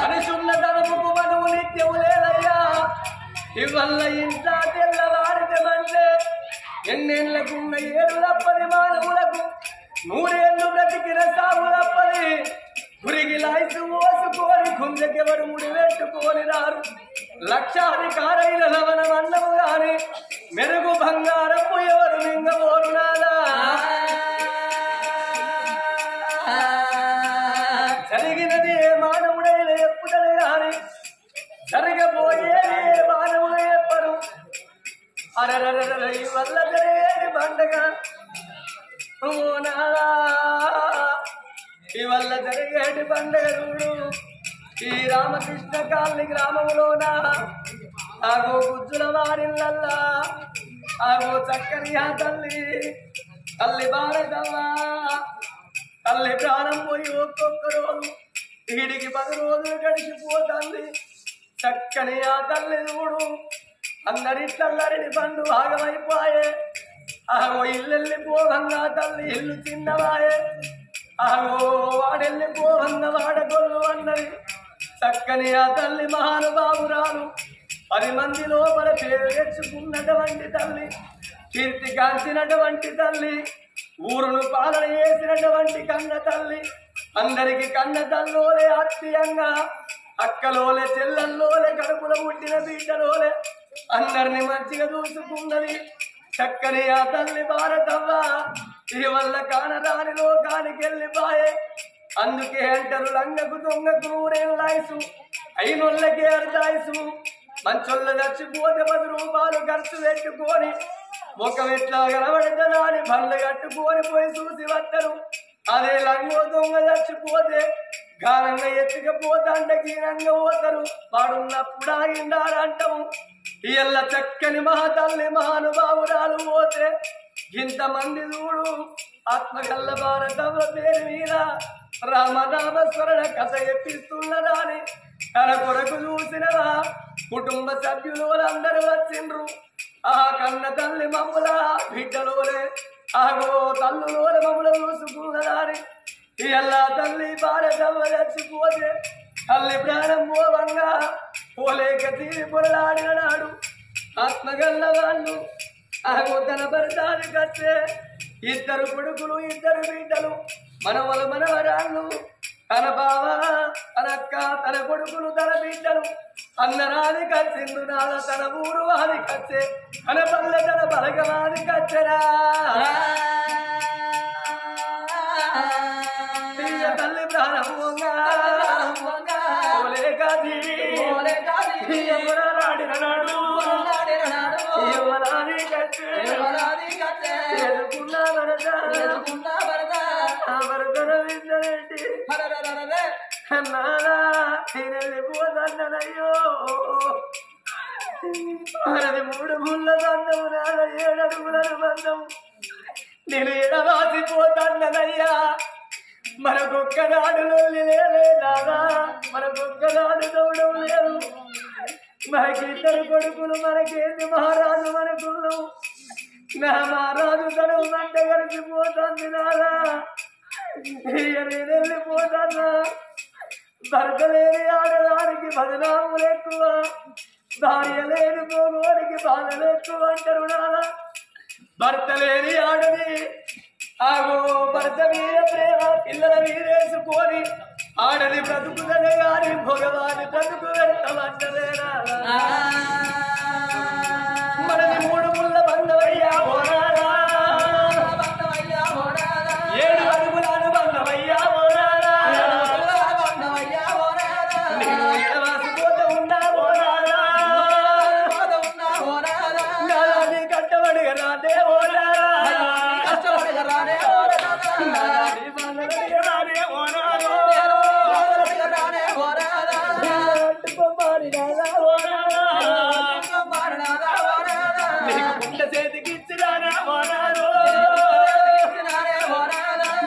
మనుషున్న తనముకు మనువు నిత్యము లేదయ్యా ఇవల్ల ఇంట్లో తెల్లవారితే మంటే ఎన్నెళ్లకున్న 7 మానవులకు 100 ఏళ్ళు బ్రతికిన సాగులప్పది గురికి లాయిసు మోసుకొని గుంజకెవరు ముడి పెట్టుకొని రారు లక్షాధికారైన లవణ వన్నము గాని మెరుగు బంగారపు ఎవరు మింగబోరు నాదా జరిగినది ఏ మానవుడైన ఎప్పుడని గాని జరగబోయేది ఏ మానవుడు చెప్పరు అరరర వల్ల జరిగేది పండగ ఇవల్ల జరిగేటి పండగ చూడు ఈ రామకృష్ణ కాలనీ గ్రామంలోన ఆగో గుజ్జుల వారిల్లల్లా ఆగో చక్కని ఆ తల్లి తల్లి భారతమ్మ తల్లి ప్రాణం పోయి ఒక్కొక్క రోజు వీడికి 10 రోజులు గడిచిపోతుంది చక్కని ఆ తల్లి చూడు అందరిట్లల్లరిని పండు భాగమైపోయే ఆగో ఇల్లెళ్ళిపోవంగా తల్లి ఇల్లు చిన్నవాయే ఆగో వాడెళ్ళిపోవంగా వాడగొల్లు అన్నది చక్కని ఆ తల్లి మహానుభావురాలు 10 మంది లోపల పేరు తెచ్చుకున్నటువంటి తల్లి కీర్తి కాల్చినటువంటి తల్లి ఊరును పాలన చేసినటువంటి కన్న తల్లి అందరికి కన్న తల్లోలే ఆత్మీయంగా అక్కలోలే చెల్లెల్లోలే కడుపులో పుట్టిన బిడ్డలోలే అందరిని మంచిగా చూసుకున్నది చక్కని ఆ తల్లి భారతవ్వ ఇది వల్ల కానరాని లోకానికి వెళ్ళిపాయే అందుకే అంటారు లంగకు దొంగకు 100 ఏళ్ళాయసు అయినోళ్ళకే అర్ధాయసు మంచోళ్ళ చచ్చిపోతే 10 రూపాయలు ఖర్చు పెట్టుకొని ముఖం ఎట్లా కనబడుతుందా అని బండ్లు కట్టుకొని పోయి చూసి వస్తారు అదే లంగో దొంగ చచ్చిపోతే గానంగా ఎత్తుకపోతాంటే గీనంగా పోతారు వాడున్నప్పుడు ఆగిండాలంటాము ఇళ్ళ చక్కని మహాతల్లి మహానుభావురాలు పోతే ఇంతమంది చూడు ఆత్మకల్ల భారతమ్మ పేరు మీద రామనామస్మరణ కథ ఎప్పిస్తున్నదాని తన కొరకు చూసినవా కుటుంబ సభ్యులు అందరూ వచ్చిండ్రు ఆ కన్న తల్లి మమ్ముల బిడ్డలోనే ఆగో తల్లులోనే మమ్ముల చూసుకున్నదాని ఇలా తల్లి భారతమ్మ చచ్చిపోతే తల్లి ప్రాణం పోవంగా పోలేక తీరి పొరలాడిన నాడు ఆత్మగల్ల వాళ్ళు ఆగో తన భర్తానికి వచ్చే ఇద్దరు కొడుకులు ఇద్దరు బిడ్డలు మనవలు మనవరాళ్ళు తన బావ తన అక్క తన కొడుకులు తన బిడ్డలు అందరాది కచ్చిండు నాల తన ఊరు వారి కచ్చే తన పల్లె తన బలగవాది కచ్చరా తల్లి ప్రాణం ఎవరాడిన నాడు ఎవరాది కచ్చే ఎదుకున్నా భరతన విందరెడ్డి వెళ్ళిపోదన్నయ్యో మనది 3 ముళ్ళ బంధం నాద 7 అడుగుల బంధం నేను ఎడవాసిపోతాన్నయ్యా మనకొక్కనాడు లొల్లి లేదే నాదా మనకొక్కనాడు దౌడం లేదు మనకిద్దరు కొడుకులు మనకేంది మహారాజు మనకున్నావు నా మహారాజు తను మంట కలిసిపోతుంది నాదా నేను వెళ్ళిపోతాన్నా భర్త లేని ఆడదానికి బదనాములు ఎక్కువ భార్య లేని పోగోడికి బాధలు ఎక్కువ అంటారు నాదా భర్త లేని ఆడది ఆగో భర్త మీద ప్రేమ పిల్లల మీరేసుకొని ఆడది బ్రతుకుదనే గాని భగవాని బ్రతుకు వెళ్తామంటలేనా మనది 3 ముళ్ళ బంధమయ్యా ఓనాడా 7 అడుగులాను బంధమయ్యా ఓనాడా నేను ఎడవాసిపోత ఉన్నా ఓనాడా నాది కట్టబడిగా రాదే ఓనాడా చేతికి ఇచ్చిరానా ఓనాడు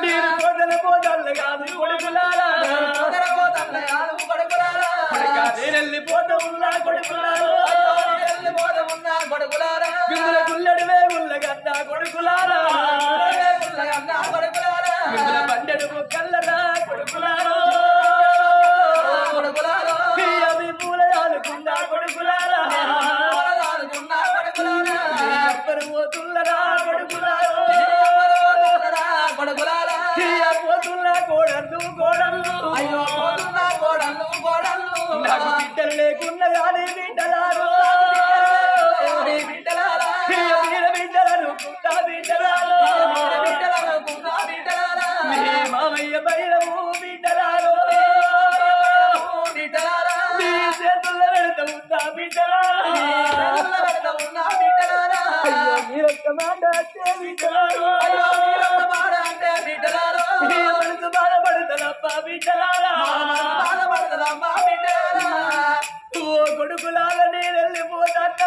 నేను పోతలు కాదు కొడుకులారా నేను వెళ్ళిపోతా ఉన్నా కొడుకులారా మిమ్మల గుల్లడివే గుల్లగన్నా కొడుకులారా మిమ్మల బండెడు మొక్కల్లరా కొడుకులారా అవి పూల ఆడుకున్నా కొడుకులారా పోతుల్లరా కొడుకులారా పోతున్నా కోడళ్ళు నాకు బిడ్డలు లేకున్నా కానీ బిడ్డలారు మామయ్య బయలము బిడ్డలారు చేతుల్లో పెడతా ఉందా బిడ్డలారా మీరొక్క మాట అంటే బిడ్డలారు మనసు బాధపడతారమ్మా బిడ్డలారా ఓ కొడుకులాగా నేను వెళ్ళిపోతాక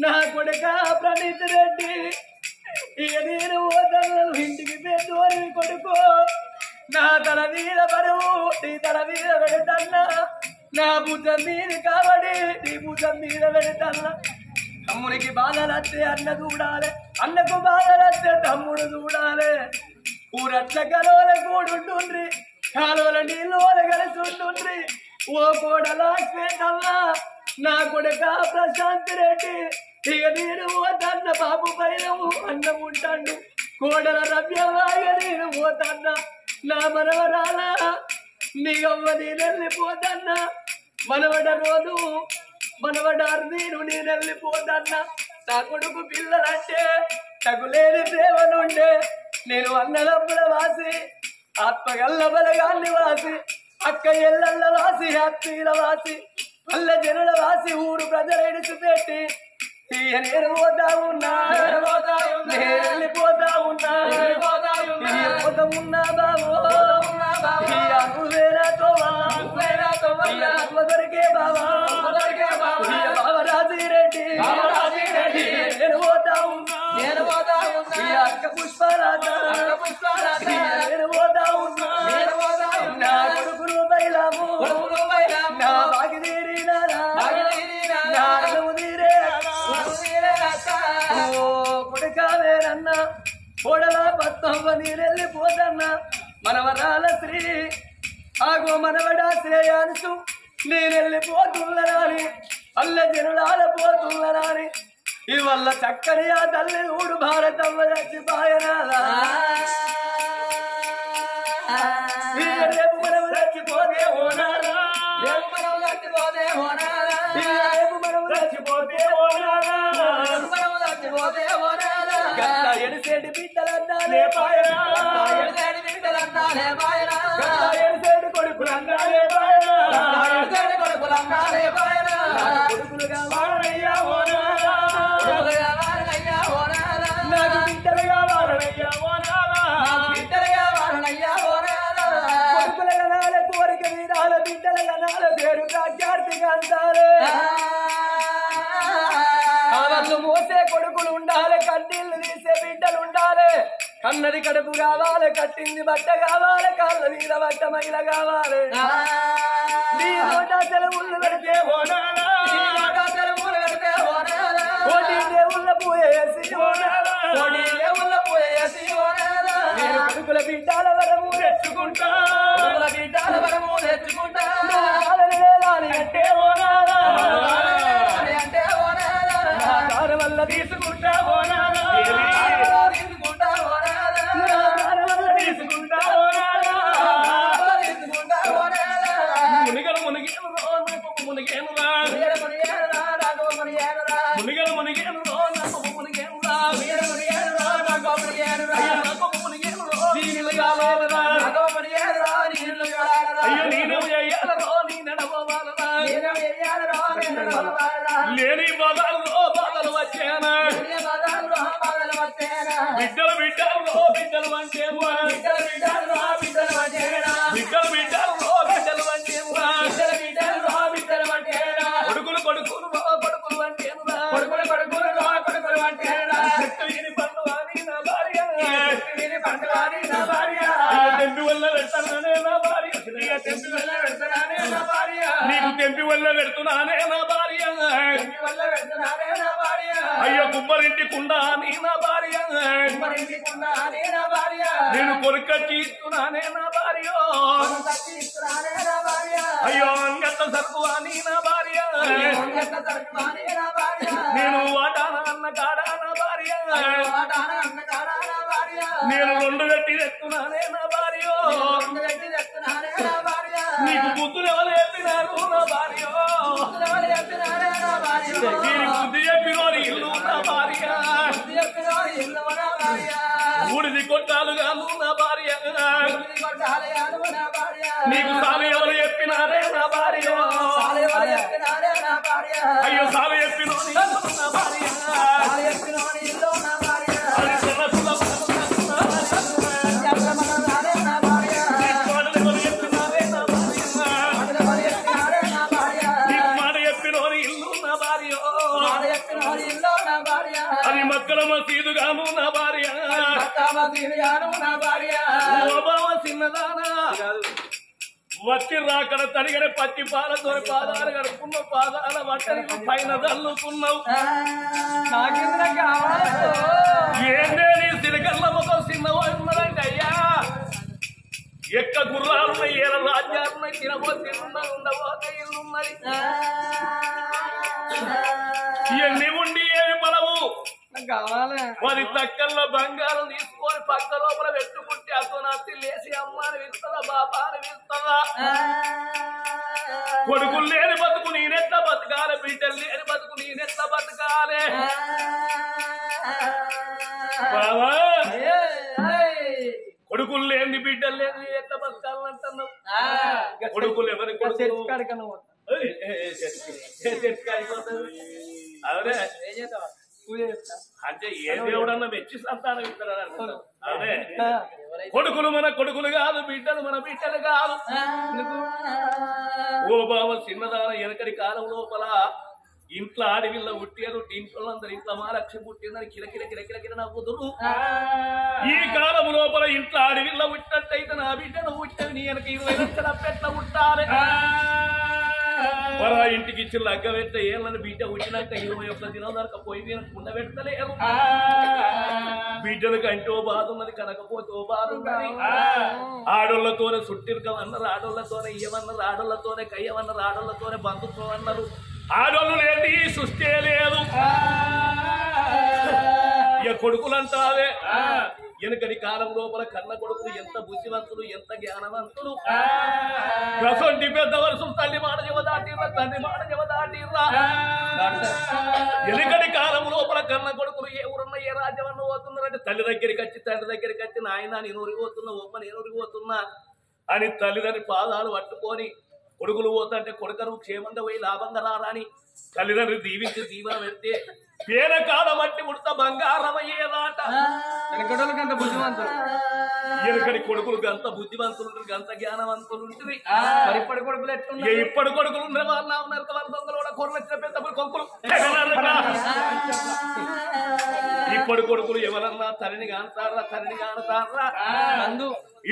నా కొడుక ప్రణీత్ రెడ్డి ఇక నేను ఓదన్నలు ఇంటికి పెద్దోని కొడుకు నా తల మీద బరువు నీ తల మీద పెడతన్నా నా భుజం మీద కాబట్టి నీ భుజం మీద పెడతన్నా తమ్మునికి బాధలత్తే అన్న చూడాలి అన్నకు బాధలత్తే తమ్ముడు చూడాలి ఊరట్ల కలవల కూడుంటుండ్రి కాలువల నీళ్ళు కలిసి ఉంటుండ్రి ఓ కోడలా శ్వేతల్లా నా కొడుక ప్రశాంత్ రెడ్డి ఇక నేను పోతన్న బాబు పైనము అన్నం ఉంటాడు కోడల రవ్యవాయ నేను పోతన్నా నా మనవరాలా నీ అవ్వ నేను వెళ్ళిపోతన్నా మనవడ రోజు మనవడారు నేను వెళ్ళిపోతన్నా నా కొడుకు పిల్లలంటే తగులేని ప్రేమనుండే నేను అన్నదమ్ముల వాసి ఆత్మగల్ల బలగాన్ని వాసి అక్క ఎల్లల్ల వాసి అత్తీల వాసి పల్లె జనుల వాసి ఊరు ప్రజలు ఎడిచిపెట్టి నేను పోతా ఉన్నా వెళ్ళిపోతా ఉన్నా ఉన్నా బాబు దొరికే బాబా బాబరాజీ రెడ్డి నేను పోతా ఉన్నా అక్క పుష్పరాజ నేను పోతా ఉన్నా నా కొడుకులు బయలాము నా బాగిదీరి నా తీరే ఓడలా పత్తవ్వ నేనెళ్ళిపోతన్నా మనవరాల శ్రీ ఆగో మనవడా శ్రేయాన్సు నేనెళ్ళిపోతున్నరాని అల్ల జనులాల పోతున్నరాని ఇవల్ల చక్కని ఆ తల్లి ఊడు భారతమ్మ చచ్చిపోయనాలా రేపు మనం చచ్చిపోతే ఓనాలా రేపు మనం చచ్చిపోతే ఓనాలా రేపు మనం చచ్చిపోతే ఓనాలా మనం చచ్చిపోతే ఓనాలా గట్ల ఎడిసేటి బిడ్డలన్నాలే పాయనా ఎడిసేటి బిడ్డలన్నాలే పాయనా ఎడిసేటి కొడుకులన్నాలే పాయనా ఎడిసేటి కొడుకులన్నాలే పాయనా కొడుకులుగా వారయ్యా ఓనాలా కొడుకులుగా వారయ్యా ఓనాలా నాకు బిడ్డలుగా వారయ్యా ఓనాలా నాకు బిడ్డలుగా వారయ్యా ఓనాలా కొడుకులుగా నాల కోరిక వీరాల బిడ్డలుగా నాల పేరు ప్రఖ్యాతిగా అంటారు వాళ్ళు మోసే కొడుకులు ఉండాలి కన్నీళ్లు తీసే బిడ్డలు ఉండాలి కన్నది కడుపు కావాలి కట్టింది బట్ట కావాలి కాళ్ళ మీద బట్ట మైల కావాలి నీ నోట సెలవులు పెడితే ఓనాలా సెలవులు పెడితే ఓనాలా కోటి దేవుళ్ళ పూయేసి ఓనాలా కోటి దేవుళ్ళ పూయేసి ఓనాలా నేను కొడుకుల బిడ్డల వరము తెచ్చుకుంటా కొడుకుల బిడ్డల వరము తెచ్చుకుంటా అంటే ఓనాలా అంటే ఓనాలా వల్ల తీసుకుంటా ఓనాలా తీసుకుంటా ఓనాలా తీసుకుంటా ఓనాలా తీసుకుంటా ఓనాలా మునిగలు మునిగేను నాకు మునిగేను రా మునిగలు నాకు మునిగేను రా మునిగలు మునిగేను నాకు మునిగేను రా మునిగలు మునిగేను నాకు మునిగేను రా నాకు మునిగేను నీళ్ళు కావాలరా నాకు మునిగేను రా నీళ్ళు కావాలరా అయ్యో నేను చేయాలరా నీ నడవవాలరా నేను చేయాలరా నేను నడవవాలరా లేని బాధలు వచ్చేనా బిడ్డలు బిడ్డలు బిడ్డలు వంటేమా బిడ్డలు బిడ్డలు బిడ్డలు వంటేనా బిడ్డలు బిడ్డలు బిడ్డలు వంటేమా బిడ్డలు బిడ్డలు బిడ్డలు వంటేనా కొడుకులు కొడుకులు కొడుకులు వంటేనా కొడుకులు కొడుకులు కొడుకులు వంటేనా చెట్టు విని పండు అని నా భార్య చెట్టు విని పండు అని నా భార్య తెంపి వల్ల పెడతానే నా భార్య తెంపి వల్ల పెడతానే నా భార్య నీకు తెంపి వల్ల పెడుతున్నానే నా భార్య తెంపి వల్ల పెడుతున్నానే నా భార్య అయ్యో కుమ్మరింటి కుండా నీ నా భార్య కుమ్మరింటి కుండా నీ నా భార్య నేను కొడుకచ్చి ఇస్తున్నానే నా భార్య ఇస్తున్నానే నా భార్య అయ్యో అంగత సరుకు అని నా భార్య అంగత సరుకు అని నా భార్య నేను వాటాన అన్న కాడా నా భార్య వాటాన అన్న కాడా నా భార్య నేను రెండు గట్టి తెస్తున్నానే నా భార్య రెండు గట్టి తెస్తున్నానే నా భార్య నీకు బుద్ధులు ఎవరు చెప్పినారు నా భార్య బుద్ధులు ఎవరు చెప్పినారే నా భార్య నీకు బుద్ధి చెప్పినోని ఇల్లు నా భార్య బుద్ధి చెప్పినోని ఇల్లు నా భార్య ఊడిది కొట్టాలుగాను నా భార్య ఊడిది కొట్టాలుగాను నా భార్య నీకు సాలు ఎవరు చెప్పినారే నా భార్య సాలు ఎవరు చెప్పినారే నా భార్య అయ్యో సాలు చెప్పినోని నా భార్య సాలు చెప్పినోని ఇల్లు నా భార్య అది చిన్న నా భార్య మాటలు ఎవరు చెప్పినారే నా భార్య మాటలు ఎవరు చెప్పినారే నా భార్య నీకు మాట చెప్పినోని ఇల్లు నా భార్య మాట చెప్పినోని ఇల్లు నా భార్య అది మక్కల మసీదుగాను నా భార్య మక్కా మసీదుగాను నా భార్య ఓ బావ చిన్నదానా వచ్చి రాకడ తరిగడ పచ్చి పాలతో పాదాలు గడుపున్న పాదాల బట్టలు పైన చల్లుకున్నావు ఏందే నీ సిలకల్ల ఒక చిన్న ఉన్నదండి అయ్యా ఎక్క గుర్రాలున్నాయి ఏళ్ళ రాజ్యాలున్నాయి తినబోతే ఉండబోతే ఇల్లున్నది ఇవన్నీ ఉండి ఏమి పడవు వారి తక్కల్లో బంగారం తీసుకొని పక్క లోపల పెట్టుకుంటే అతను లేచి అమ్మాని వెళ్తుందా బాబాని వెళ్తుందా కొడుకులు లేని బతుకు నేనెట్లా బతకాలి బిడ్డలు లేని బతుకు నేనెట్లా బతకాలి బావా కొడుకులు లేని బిడ్డలు లేని ఎట్లా బతకాలంటున్నావు కొడుకులు ఎవరి అదే అంటే ఏ దేవుడన్నా మెచ్చి సంతానం ఇస్తాడు అదే కొడుకులు మన కొడుకులు కాదు బిడ్డలు మన బిడ్డలు కాదు ఓ బావ చిన్నదాన వెనకటి కాలం లోపల ఇంట్లో ఆడవిల్ల పుట్టారు ఇంట్లో అందరు ఇంట్లో మహాలక్ష్మి పుట్టిందని కిలకిల కిలకిల కిల నవ్వుతురు ఈ కాలం లోపల ఇంట్లో ఆడవిల్ల పుట్టినట్టయితే నా బిడ్డను పుట్టని నీ వెనక 20 లక్షల పెట్ల పుట్టాలి మరి ఆ ఇంటికి ఇచ్చిన లగ్గ పెట్ట ఏళ్ళని బిడ్డ వచ్చినాక 21 దినం దాకా పోయి మీద కుండ పెట్టలేరు బిడ్డలకు అంటే ఓ బాధ ఉన్నది కనకపోతే ఓ బాధ ఉన్నది ఆడోళ్లతోనే చుట్టిరుకమన్నారు ఆడోళ్లతోనే ఇయ్యమన్నారు ఆడోళ్లతోనే కయ్యమన్నారు ఆడోళ్లతోనే బంధుత్వం అన్నారు ఆడోళ్ళు లేని సృష్టి లేదు ఇక కొడుకులంటావే వెనుకటి కాలం లోపల కన్న కొడుకులు ఎంత బుద్ధివంతులు ఎంత జ్ఞానవంతులు గసొంటి పెద్ద వరుసలు తల్లి మాట చెవదాటిర్రా తండ్రి మాట చెవదాటిర్రా వెనుకటి కాలం లోపల కన్న కొడుకులు ఏ ఊరన్నా ఏ రాజ్యమన్నా పోతున్నారంటే తల్లి దగ్గరికి వచ్చి తండ్రి దగ్గరికి వచ్చి నాయన నేను ఊరిపోతున్నా ఒమ్మ నేను ఊరిపోతున్నా అని తల్లిదండ్రి పాదాలు పట్టుకొని కొడుకులు పోతుంటే కొడుకరు క్షేమంగా పోయి లాభంగా రాని తల్లిదండ్రులు దీవించి దీవెన పెడితే పేద కాలం బట్టి ముడత బంగారం అయ్యేదాట అంత బుద్ధిమంతులు ఎనకడి కొడుకులు గంత బుద్ధివంతులు గంత జ్ఞానవంతులు ఉంటుంది మరి ఇప్పటి కొడుకులు ఎట్లున్నారు ఇప్పటి కొడుకులు ఉన్న వాళ్ళు ఉన్నారు వాళ్ళ దొంగలు కూడా కొరవచ్చిన పెద్ద కొడుకులు ఇప్పటి కొడుకులు ఎవరన్నా తల్లిని కానుతారా తల్లిని కానుతారా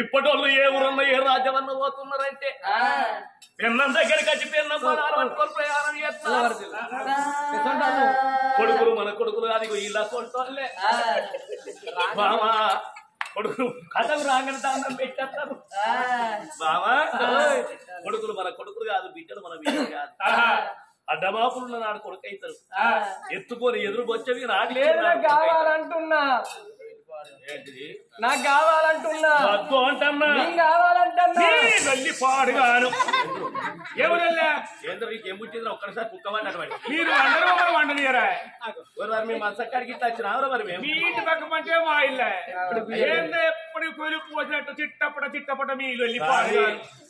ఇప్పటి వాళ్ళు ఏ ఊరన్నా ఏ రాజ్యమన్నా పోతున్నారంటే పెన్నం దగ్గరికి వచ్చి పెన్నం పట్టుకొని ప్రయాణం చేస్తున్నారు కొడుకులు మన కొడుకులు అది ఇలా కొడుకోలే బామా కొడుకులు కథలు రాగానే దానం పెట్టేస్తారు బామా కొడుకులు మన కొడుకులు కాదు బిడ్డలు మన బిడ్డలు కాదు అడ్డబాపులు నాడు కొడుకు అవుతారు ఎత్తుకొని ఎదురు బొచ్చవి రాలేదు కావాలంటున్నా నాకు కావాలంటున్నా వద్దు అంటన్నా కావాలంటున్నా వెళ్ళి పాడుగాను ఏం పుట్టింది ఒక్కసారి కుక్కమంటే మీరు అందరూ వండనియరా మీ మసక్కడికి ఇట్లా వచ్చిన మరి మేము ఇంటి పక్కమంటే మా ఇల్లే ఎప్పుడు కొలుపు వచ్చినట్టు చిట్టపట మీ ఇల్లు వెళ్ళి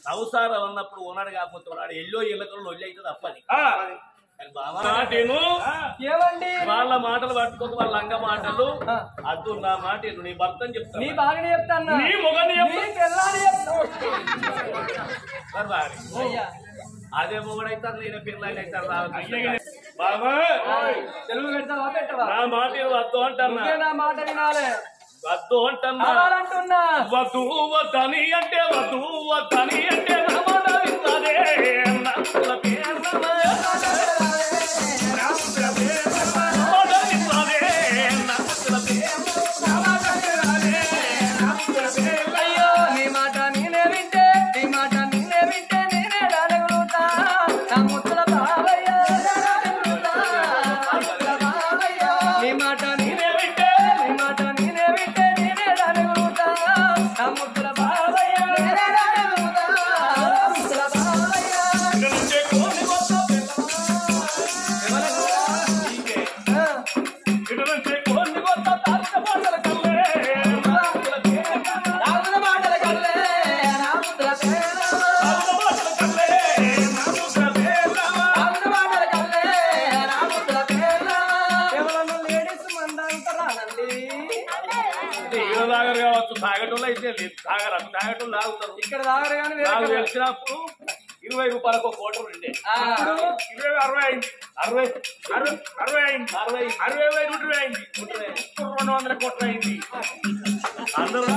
సంసారం అన్నప్పుడు ఉన్నాడు కాకపోతే ఉన్నాడు ఎల్లో ఇళ్ళకల్లో ఒళ్ళు అయితే తప్పది వాళ్ళ మాటలు పట్టుకోక వాళ్ళ లంగ మాటలు అద్దు నా మాట నీ భర్తని చెప్తాను నీ బాగానే చెప్తాను నీ మొగని అదే మొగడైతే నేను పిల్లలు అయితే బాబా తెలుగు పెడతావా పెట్టవా నా మాట వద్దు అంటున్నా నా మాట వినాలే వద్దు అంటున్నా వద్దు వద్దని అంటే వద్దు వద్దని అంటే నా మాట విన్నదే అయ్యో నీ మాట నేనే వింటే నీ మాట నేనే వింటే నేనే రాడగలుగుతా నా ముద్దుల బావయ్య నీ మాట నేనే వింటే నీ మాట నేనే వింటే నేనే రాడగలుగుతా నా ముద్దుల బావయ్య నేనే రాడగలుగుతా ముద్దుల బావయ్య తాగటంలో అయితే లేదు తాగరు తాగటం తాగుతారు ఇక్కడ తాగరు కానీ నాకు తెలిసినప్పుడు 20 రూపాయలకు ఒక కోట ఉండే 60 అయింది 60 అయింది 60 అయింది 200 కోట్లు అయింది అందరూ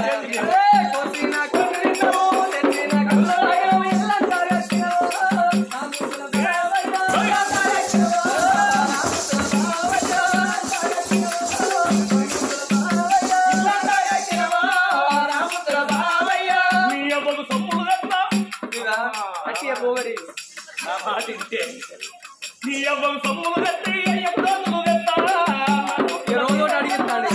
నీ అవ్వకు సొమ్ములు కట్టి ఎప్పుడు అడిగిస్తాను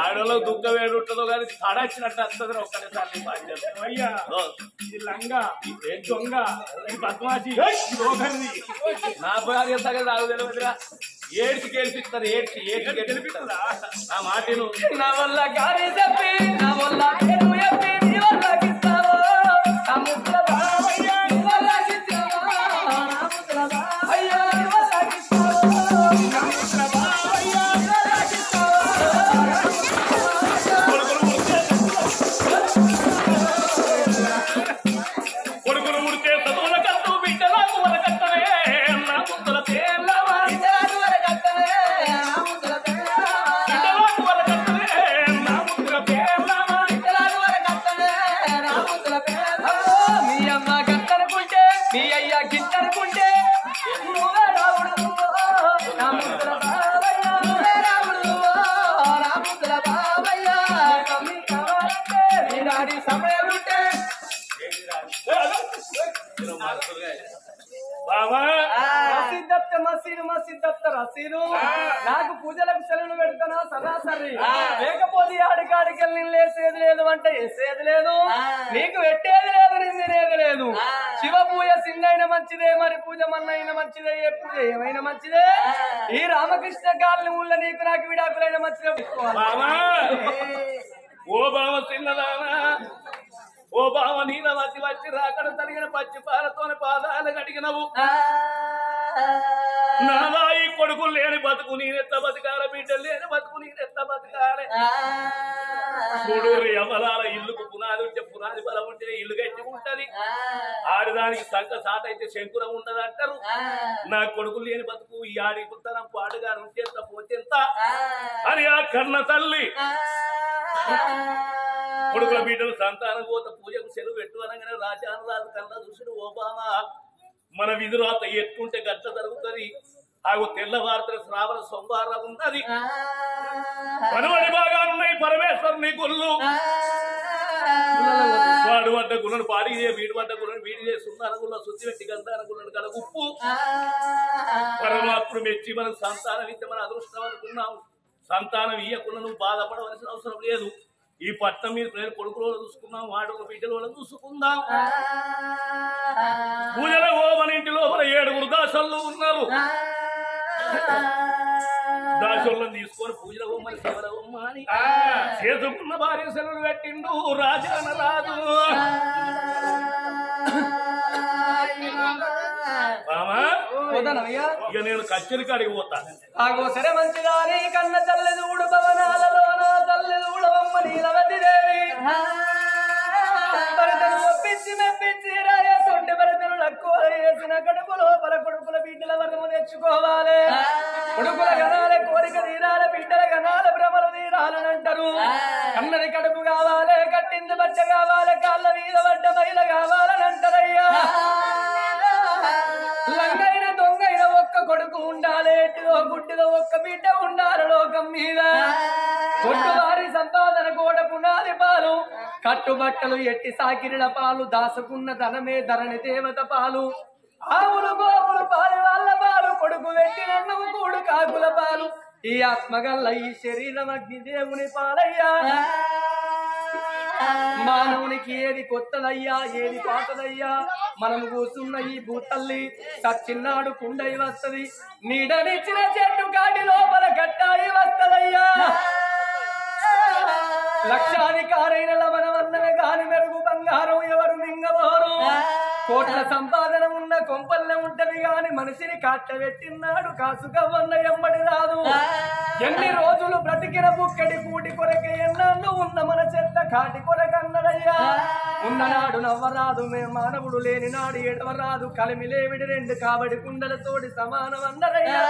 ఆడలో దుఃఖ వేడు ఉంటుందో కానీ తడచ్చినట్టు వస్తుంది ఒక్కసారి అయ్యా ఈ లంగా ఈ దొంగ ఈ బద్మాసి నా భార్య సగం నాకు తెలియదురా ఏడ్చి గెలిపిస్తారు ఏడ్చి గెలిపిస్తారా నా మాటను నా వల్ల కానీ చెప్పి నా వల్ల నీ వల్ల గిస్తావో నా ముద్ర బావయ్య నీ వల్ల గిస్తావో నా ముద్ర బావయ్య నీ వల్ల గిస్తావో నా ముద్ర బావయ్య నీ వల్ల గిస్తావో కొడుకులు ముడితే చదువుల కట్టు బిడ్డలకు వల కట్టవే రసీదు మా సిద్ధత్త రసీదు నాకు పూజలకు సెలవులు పెడతానా సరాసరి లేకపోతే ఆడికాడికి వెళ్ళి లేసేది లేదు అంటే వేసేది లేదు నీకు పెట్టేది లేదు నిందినేది లేదు శివ పూజ చిన్నైన మంచిదే మరి పూజ మన్నైన మంచిదే ఏ పూజ ఏమైనా మంచిదే ఈ రామకృష్ణ కాలనీ ఊళ్ళో నీకు నాకు విడాకులైన మంచిదే ఓ బావ చిన్నదానా ఓ బావ నీల వచ్చి వచ్చి రాకడ తరిగిన పచ్చి పాలతోని పాదాలు కడిగినవు నాదాయి కొడుకులు లేని బతుకు నేనెత్త బతకాల బిడ్డలు లేని బతుకు నేనెత్త బతకాలే చూడూరు యమలాల ఇల్లుకు పునాది ఉంటే పునాది బలం ఉంటే ఇల్లు గట్టి ఉంటది ఆడదానికి సంక సాట అయితే శంకురం ఉండదు అంటారు నా కొడుకులు లేని బతుకు ఈ ఆడి పుత్తనం పాడుగా ఉంటేంత పోతేంత అని ఆ కన్న తల్లి కొడుకుల బిడ్డలు సంతానం పోత పూజకు సెలవు పెట్టు అనగానే రాజాను రాజు కన్నా చూసిన ఓబామా మన విధురాత ఎట్టుంటే గట్ల జరుగుతుంది ఆగు తెల్లవార్తల శ్రావణ సోమవారం ఉన్నది పనుబడి బాగా ఉన్నాయి పరమేశ్వరుని గుళ్ళు వాడు వంట గుళ్ళను పాడిదే వీడి వంట గుళ్ళను వీడిదే సుందర గుళ్ళ శుద్ధి పెట్టి గంధాన గుళ్ళను కల ఉప్పు పరమాత్ముడు మెచ్చి మనకు సంతానం ఇస్తే మన అదృష్టం అనుకున్నాం సంతానం ఇయ్యకుండా నువ్వు బాధపడవలసిన అవసరం లేదు ఈ పట్టణం మీద ప్రజలు కొడుకులో చూసుకున్నాం వాడు బిడ్డలో చూసుకుందాం పూజల మన ఇంటి లోపల 7 దాసళ్ళు ఉన్నారు దాసోళ్ళని తీసుకొని పూజల బొమ్మని శివల బొమ్మ అని చేసుకున్న భార్య సెలవులు పెట్టిండు రాజాన రాజు ఇక నేను కచ్చేరికి అడిగి పోతాను సరే మంచిదాని కన్న తల్లి చూడు భవనాలలో నా తల్లి చూడవమ్మ నీలవతి దేవి భరతను ఒప్పించి మెప్పించి రాయేసొంటి భరతను లక్కువ వేసిన కడుపు లోపల కొడుకుల బిడ్డల వరము తెచ్చుకోవాలి కొడుకుల గణాల కోరిక తీరాల బిడ్డల గణాల భ్రమలు తీరాలనంటారు కన్నది కడుపు కావాలి కట్టింది బట్ట కావాలి కాళ్ళ మీద పడ్డ మైల కావాలనంటారయ్యా లంగైన దొంగైన ఒక్క కొడుకు ఉండాలి ఎట్టిదో గుడ్డిదో ఒక్క బిడ్డ ఉండాలి లోకం మీద కొట్టువారి సంపాదన కోట పునాది పాలు కట్టుబట్టలు ఎట్టి సాకిరిల పాలు దాసుకున్న ధనమే ధరణి దేవత పాలు ఆవులు గోవులు పాలు వాళ్ళ పాలు కొడుకు వెట్టినన్నవు కూడు కాకుల పాలు ఈ ఆత్మగల్ల ఈ శరీరం అగ్ని దేవుని పాలయ్యా మానవునికి ఏది కొత్తదయ్యా ఏది పాతదయ్యా మనం కూర్చున్న ఈ భూతల్లి సచ్చిన్నాడు కుండై వస్తది నీడనిచ్చిన చెట్టు కాటి లోపల గట్టాయి వస్తదయ్యా లక్షాధికారైన లవణవన్నమే గాని మెరుగు బంగారం ఎవరు మింగబోరు కోట్ల సంపాదన ఉన్న కొంపల్లె ఉంటది గాని మనిషిని కాట్టబెట్టినాడు కాసుకవన్న ఎమ్మడి రాదు ఎన్ని రోజులు బ్రతికిన బుక్కడి కూటి కొరకే ఎన్నాళ్ళు ఉన్న మన చెత్త కాటి కొరకన్నడయ్యా ఉన్ననాడు నవ్వరాదు మే మానవుడు లేని నాడు ఎడవరాదు కలిమిలేవిడి 2 కాబడి కుండలతోటి సమానం అన్నరయ్యా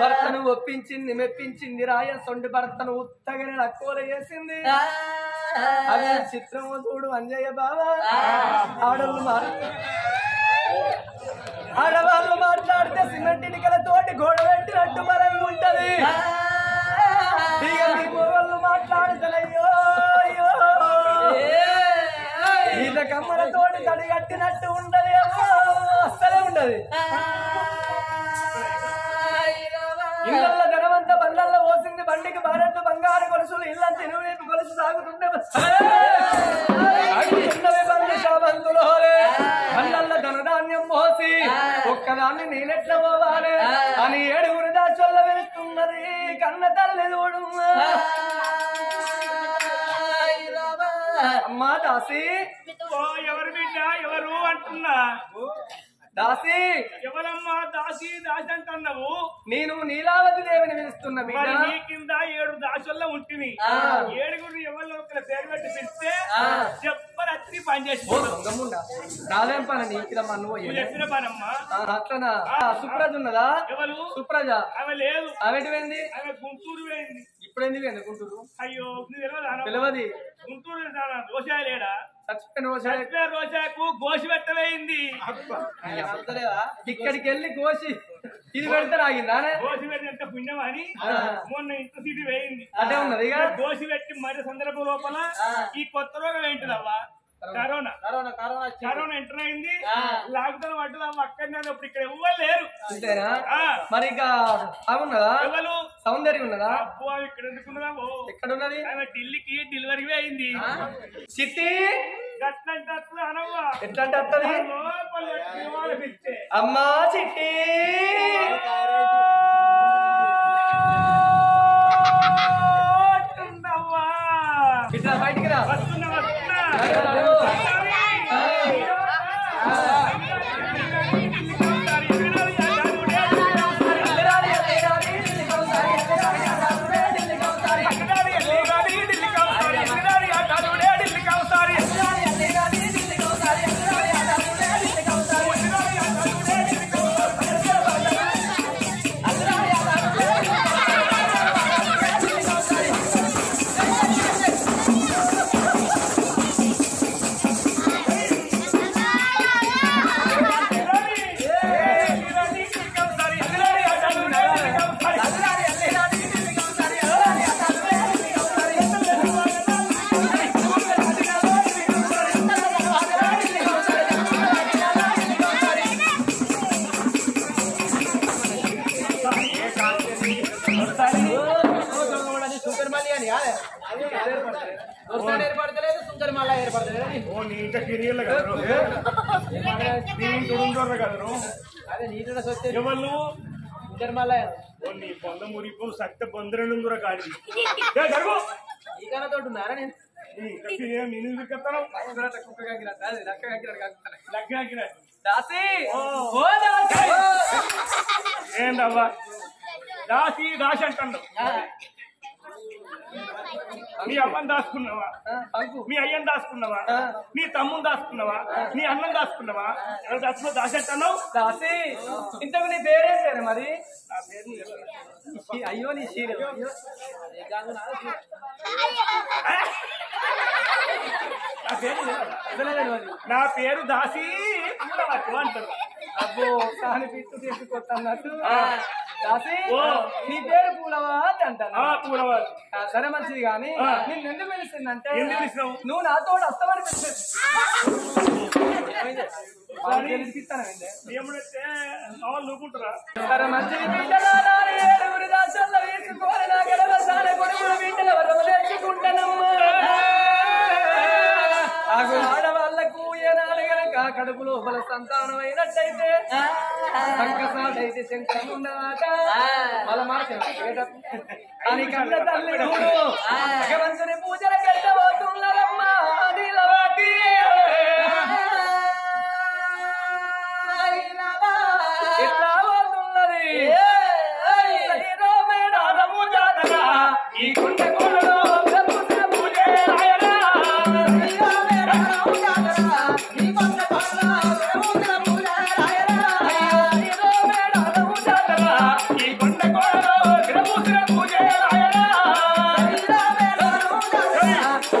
భర్తను ఒప్పించింది మెప్పించింది రాయసొండి భర్తను ఉత్తగని లక్కువ చేసింది అదే చిత్రము చూడు అంజయ్య బాబా ఆడవాళ్ళు మాట్లాడితే సిమెంట్ ఇటుకలతోటి గోడ పెట్టినట్టు బలంగా ఉంటది ఇక మీ వాళ్ళు మాట్లాడుతారయ్యో అయ్యో ఈత కమ్మలతోటి తడిగట్టినట్టు ఉండదు అస్సలే ఉండదు ఇళ్ళల్లో ధనవంత బండ్లల్లో పోసింది బండికి భారత్ బంగారు కొలుసులు ఇల్లంత ఇరువైపు కొలుసు సాగుతుంటే బండి శాబంతులో బండ్లల్లో ధనధాన్యం పోసి ఒక్కదాన్ని నేనెట్లా పోవాలి అని 7 దాచొల్ల వెళుతున్నది కన్న తల్లి చూడు అమ్మా దాసి ఎవరు బిడ్డ ఎవరు అంటున్నా దాసి ఎవరమ్మా దాసి దాసి అంటున్నావు నేను నీలావతి దేవిని పిలుస్తున్న బిడ్డ నీ కింద 7 దాసుల్లో ఉంటుంది 7 ఎవరిలో ఒక పేరు పెట్టి పిలిస్తే చెప్పరత్రి పని చేసి నాదేం పని నీకు నువ్వు చెప్పిన పనమ్మా అట్లనా సుప్రజ ఉన్నదా ఎవరు సుప్రజ ఆమె లేదు ఆమెటి పోయింది ఆమె గుంటూరు పోయింది ఇప్పుడు ఎందుకు పోయింది గుంటూరు అయ్యో తెలియదు గుంటూరు రోజా లేడా చచ్చిపోయిన రోజాకు గోసి పెట్టవేయింది ఇక్కడికి వెళ్ళి గోసి ఇది పెడితే ఆగిందా గోసి పెట్టినంత పుణ్యం అని మొన్న ఇంత సీటు వేయింది అదే ఉన్నది గోసి పెట్టి మరి సందర్భం లోపల ఈ కొత్త రోగం ఏంటిదవ్వా corona corona corona corona enter అయింది. లాక్డౌన్ పడ్డది. అక్కడ ఇప్పుడు ఇక్కడ ఎవ్వరు లేరు. అంతేనా? మరి ఇంకా అవున్నదా? ఎవరు? సౌందర్యం ఉన్నదా? అబ్బో ఇక్కడ ఎందుకున్నదా? ఎక్కడ ఉన్నది? ఢిల్లీకి డెలివరీ అయింది. చిట్టి గట్లంటే అనవ్వా. ఎట్లంటే వస్తుంది? అమ్మా చిట్టి ఇట్లా బయటికి రా. వస్తున్నా వస్తున్నా. ఏర్పడతలేదు సుందరి మళ్ళా ఏర్పడతలేదు. అదే నీటిలో సొచ్చే ఎవరు సుందరి మళ్ళా నీ పొంద మురిపో సత్త పొందరెండు కాడి ఈ కనతోటి ఉన్నారా? నేను ఏందవ్వా దాసి దాసి అంటాను. నీ అమ్మని దాచుకున్నావా? మీ అయ్యని దాచుకున్నావా? నీ తమ్ముని దాచుకున్నావా? నీ అన్నం దాచుకున్నావా? ఎవరు దాచుకో దాసి అంటున్నావు? దాసి ఇంతకు నీ పేరేం పేరు మరి? నా పేరు అయ్యో నీ చీర నా పేరు దాసి అంటారు. అబ్బో కాని పిట్టు తీసుకొట్టన్నట్టు దాసి నీ పేరు పూలవాతి అంటాను. పూలవాతి సరే మంచిది కానీ నిన్ను ఎందుకు పిలిచిందంటే నువ్వు నాతో వస్తావని పిలిచింది. సరే మంచిది బిడ్డలారి దాసల్లో వేసుకోవాలి నా గెలవసారి కొడుకులు బిడ్డల వరము తెచ్చుకుంటానమ్మా. ఆడవాళ్లకు ఏనాడు గనక కడుపు లోపల సంతానం అయినట్టయితే సంకసాటైతే శంకరం ఉండవాట వాళ్ళ మాట అని కన్న తల్లి భగవంతుని పూజల కెళ్ళబోతున్నారమ్మా. నీలవాటి ఎట్లా పోతున్నది మేడాదము జాతర ఈ గుండె కోడలో పూజే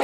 ఈ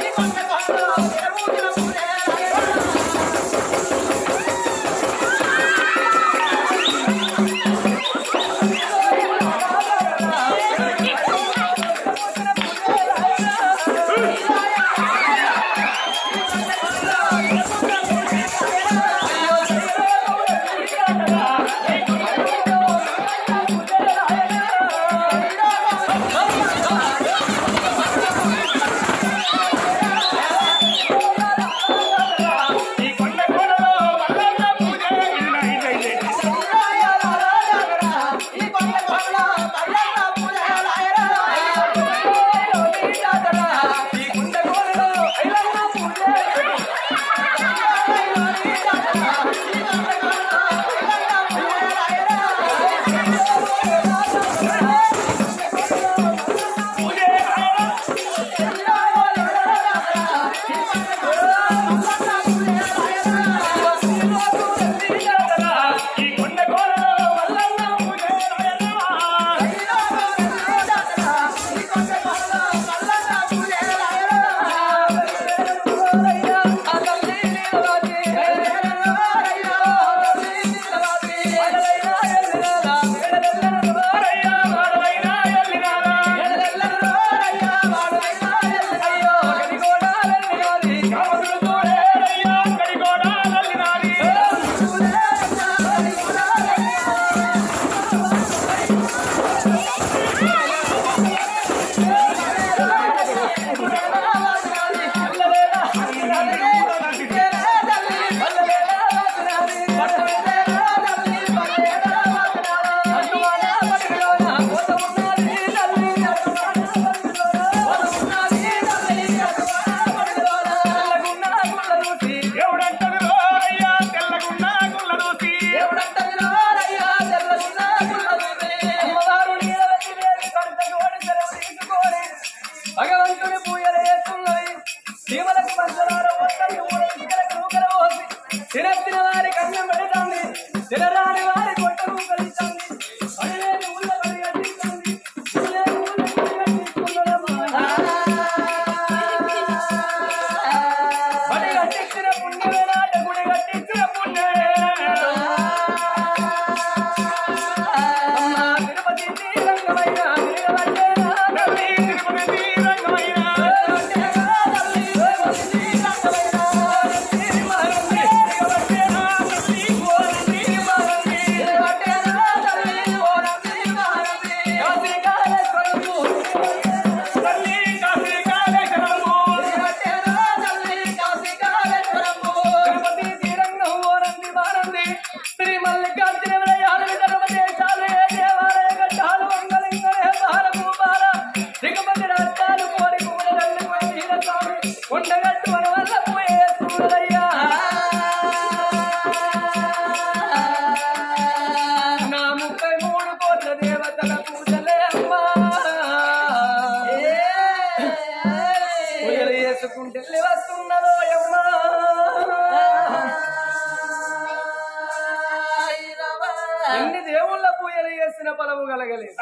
ఎన్ని దేవుళ్ళ పూజలు చేసిన ఫలము కలగలేదు.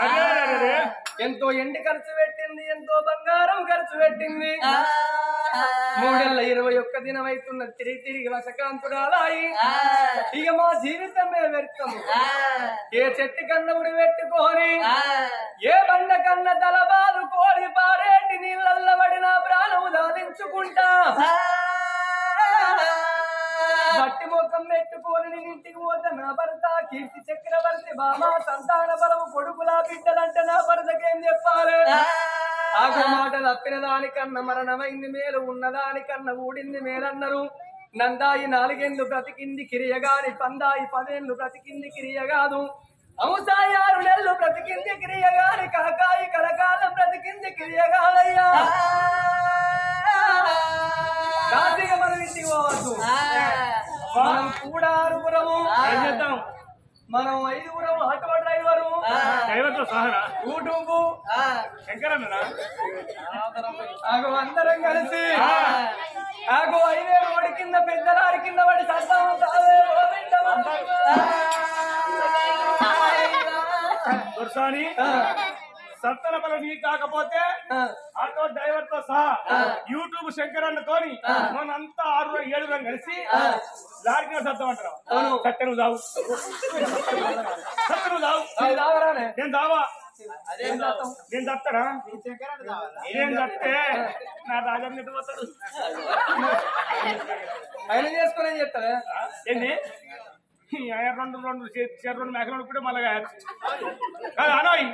ఎంతో ఎండి ఖర్చు పెట్టింది, ఎంతో బంగారం ఖర్చు పెట్టింది. 321 దినం అవుతున్న తిరిగి వశకాంతురాలాయి. ఇక మా జీవితమే వ్యర్థము. ఏ చెట్టు కన్న ఉడి పెట్టుకొని, ఏ బండ కన్న తలబాలు కోరి పారేటి నీళ్ళల్ల పడిన ప్రాణము దాలించుకుంటా, బట్టి మొక్కం పెట్టుకొని నేను ఇంటికి పోతే నా భర్త కీర్తి చక్రవర్తి బామ సంతాన బలము కొడుకులా బిడ్డలంటే నా భర్తకేం చెప్పాలి? ఆగు మాట తప్పిన దానికన్నా మరణమైంది మేలు, ఉన్నదానికన్నా ఊడింది మేలన్నారు. నందాయి 4 ఏళ్ళు బ్రతికింది కిరియగాని, పందాయి 10 ఏళ్ళు బ్రతికింది కిరియగాదు. అంశాయి 6 నెలలు బ్రతికింది కిరియగాని, కలకాయి కలకాలం బ్రతికింది కిరియగాలయ్యా. రాత్రిగా మనం ఇంటికి పోవద్దు. మనం కూడా 6గురము, మనం 5గురము. ఆటో డ్రైవరు, యూట్యూబ్, ఆగో అందరం కలిసి ఆగో 5 రోడ్డు కింద పెద్దలారి కింద పడి సత్తాము. సత్తల బల నీ కాకపోతే ఆటో డ్రైవర్ తో సహా యూట్యూబ్ శంకరన్నతోని మనంతా 6-7 కలిసి లారీకి సత్తామంటారు. సత్య నువ్వు దావు, సత్య నువ్వు దావు. నేను దావా, నేను దత్తరా, నేను దత్తే నా రాజాన్ని పోతాడు. ఆయన చేసుకుని చెప్తారా ఏంటి? 2 మేకలు కూడా మళ్ళా అనోయ్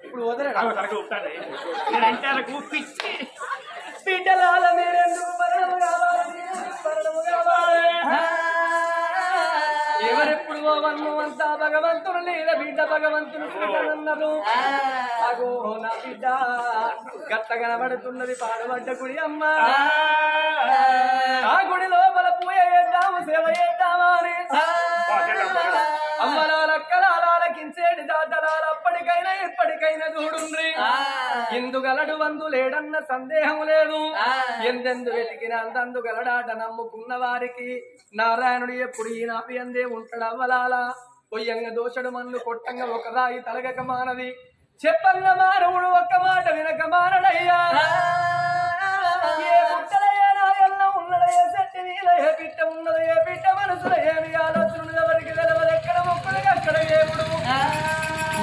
ఇప్పుడు వదలడు. నేనంటే అలా కూర్పిచ్చి బిడ్డలాల మీరెందుకు మరణము కావాలి, మరణము కావాలి. ఎవరెప్పుడు పోవన్ను అంతా భగవంతుడు లేదా బిడ్డ భగవంతుని చూడనన్నారు. అగో నా బిడ్డ గట్ట కనబడుతున్నది పాడబడ్డ గుడి అమ్మ. ఆ గుడి లోపల పూజ చేద్దాము, సేవ చేద్దామా అని అమ్మలాలక్కలాలకించేటి దాతలాల అప్పటికైనా ఎప్పటికైనా చూడుండ్రి. ఇందుగలడు వందు లేడన్న సందేహం లేదు. ఎందెందు వెతికిన అంతందు గలడాట నమ్ముకున్న వారికి నారాయణుడు ఎప్పుడు ఈ నాపి అందే ఉంటాడు. అవ్వలాల పొయ్యంగా దోషడు మన్ను కొట్టంగా ఒక రాయి తలగక మానది, చెప్పంగా మానవుడు ఒక్క మాట వినక మానడయ్యా. ఏ పుట్టలయ్యా నాయల్లో ఉన్నదయ్యా, చెట్టు నీల ఏ పిట్ట ఉన్నది, ఏ పిట్ట మనసులో ఏమి ఆలోచన ఎవరికి తెలవదు. ఎక్కడ మొక్కలుగా అక్కడ ఏముడు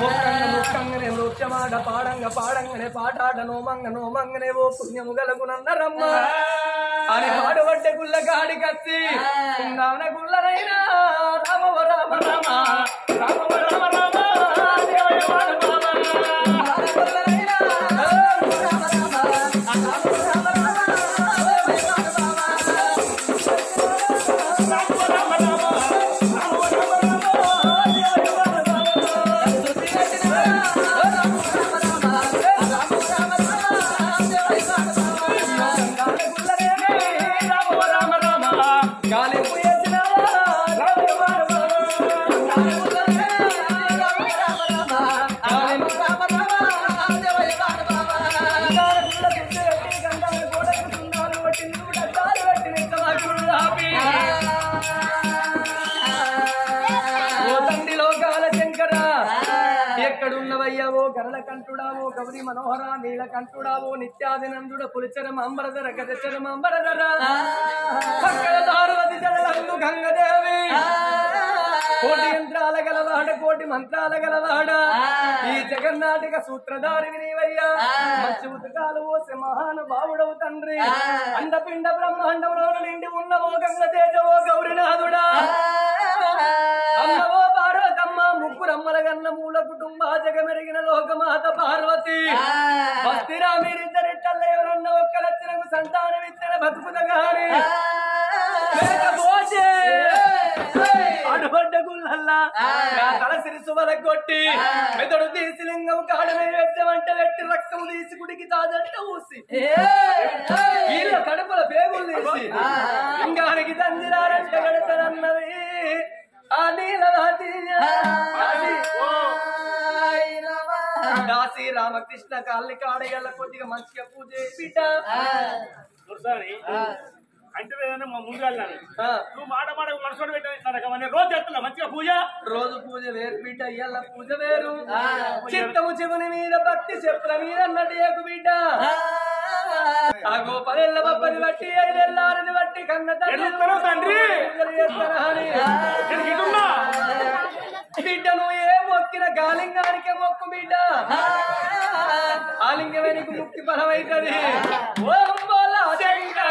మొక్కంగనే నృత్యమాట పాడంగా పాడంగానే పాటాట నోమంగ నోమంగనే ఓ పుణ్యము గలగునన్నరమ్మ అని పాడుబడ్డ గుళ్ళ కాడి కత్తి నాన్న గుళ్ళనైనా రామవ రామ రామ రామవ రామ రామ ఎక్కడున్నవయ్యావో గరళ కంటుడావో గౌరీ మనోహర నీల కంటుడావో నిత్యాదినందుడ పులిచరం అంబరధర గజచరం అంబరధర దారువతి జలందు గంగదేవి కోటి యంత్రాల గలవాడ కోటి మంత్రాల గలవాడ ఈ జగన్నాటిక సూత్రధారి వినివయ్యా. మంచి ఉతకాలు ఓసే మహానుభావుడవు తండ్రి. అండపిండ బ్రహ్మాండంలో నిండి ఉన్నవో గంగ తేజవో గౌరీనాథుడా. అమ్మవో పార్వతమ్మ ముగ్గురమ్మల గన్న మూల కుటుంబ జగమెరిగిన లోకమాత పార్వతి. భక్తిరా మీరిద్దరిట్టల్ల ఎవరన్న ఒక్కలచ్చినకు సంతానం ఇచ్చిన బతుకుతగాని అడుబడ్డ గుళ్ళల్లా తల సిరిసు వలగొట్టి మెదడు తీసి లింగం కాడమే వెచ్చమంట వెట్టి రక్తము తీసి కుడికి తాజంట ఊసి వీళ్ళ కడుపుల పేగులు తీసి లింగానికి తందిరారంట గడతనన్నది ఆ నీలవాతి దాసి రామకృష్ణ కాళ్ళి కాడగల్ల కొద్దిగా మంచిగా పూజ బిడ్డ అంటే ముందుగా నువ్వు మాట మనసు పెట్టిన రోజు చేస్తున్నా మంచిగా పూజ రోజు పూజ వేరు బిడ్డ ఇయ్యాల పూజ వేరు చిత్తము చెవుని మీద భక్తి చెప్పుల మీద అన్నట్టు ఏకు బిడ్డ ఆ గోపదెల్ల బబ్బని బట్టి 5 ఏళ్ళారని బట్టి కన్న తండ్రి బిడ్డ నువ్వు ఏ మొక్కిన గాలింగానికే మొక్కు బిడ్డ ఆలింగమే నీకు ముక్తి ఫలమైతది ఓం బోలా శంకర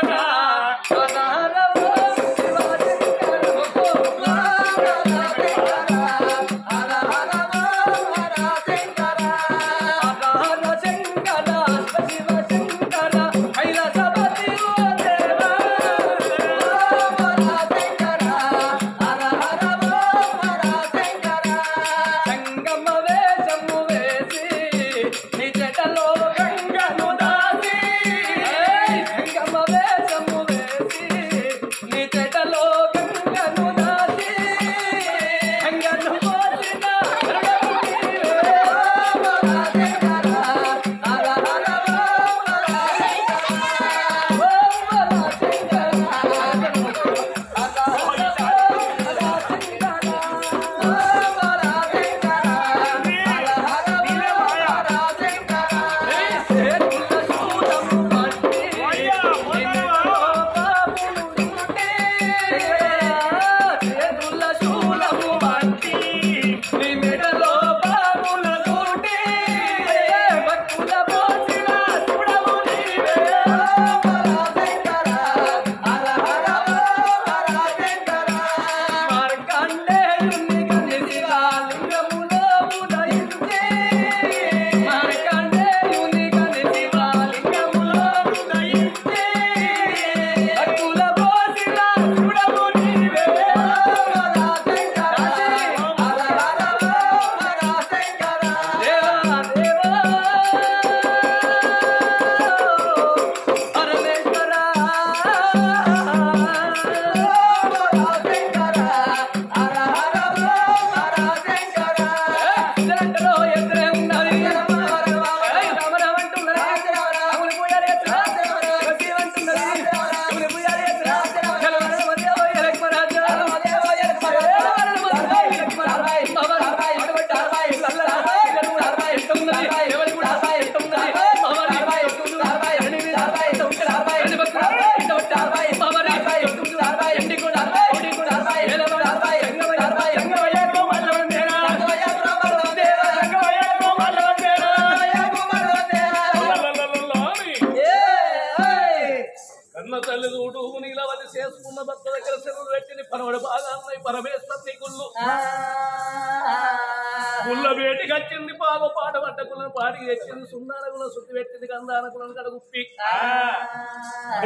గుళ్ళ వేటికి వచ్చింది పాగ పాట పట్టకులను పాటికి తెచ్చింది సుందానకులను సుత్తి పెట్టింది కందానకులను కడుగుప్పి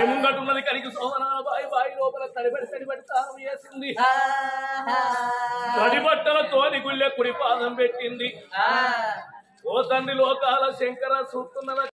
ముంగట్టున్నది కడిగి సోమనాల బాయి లోపల తడిబడి తాను వేసింది తడిబట్టల తోని గుళ్ళె కుడి పాదం పెట్టింది ఓ తండ్రి లోకాల శంకర చూస్తున్న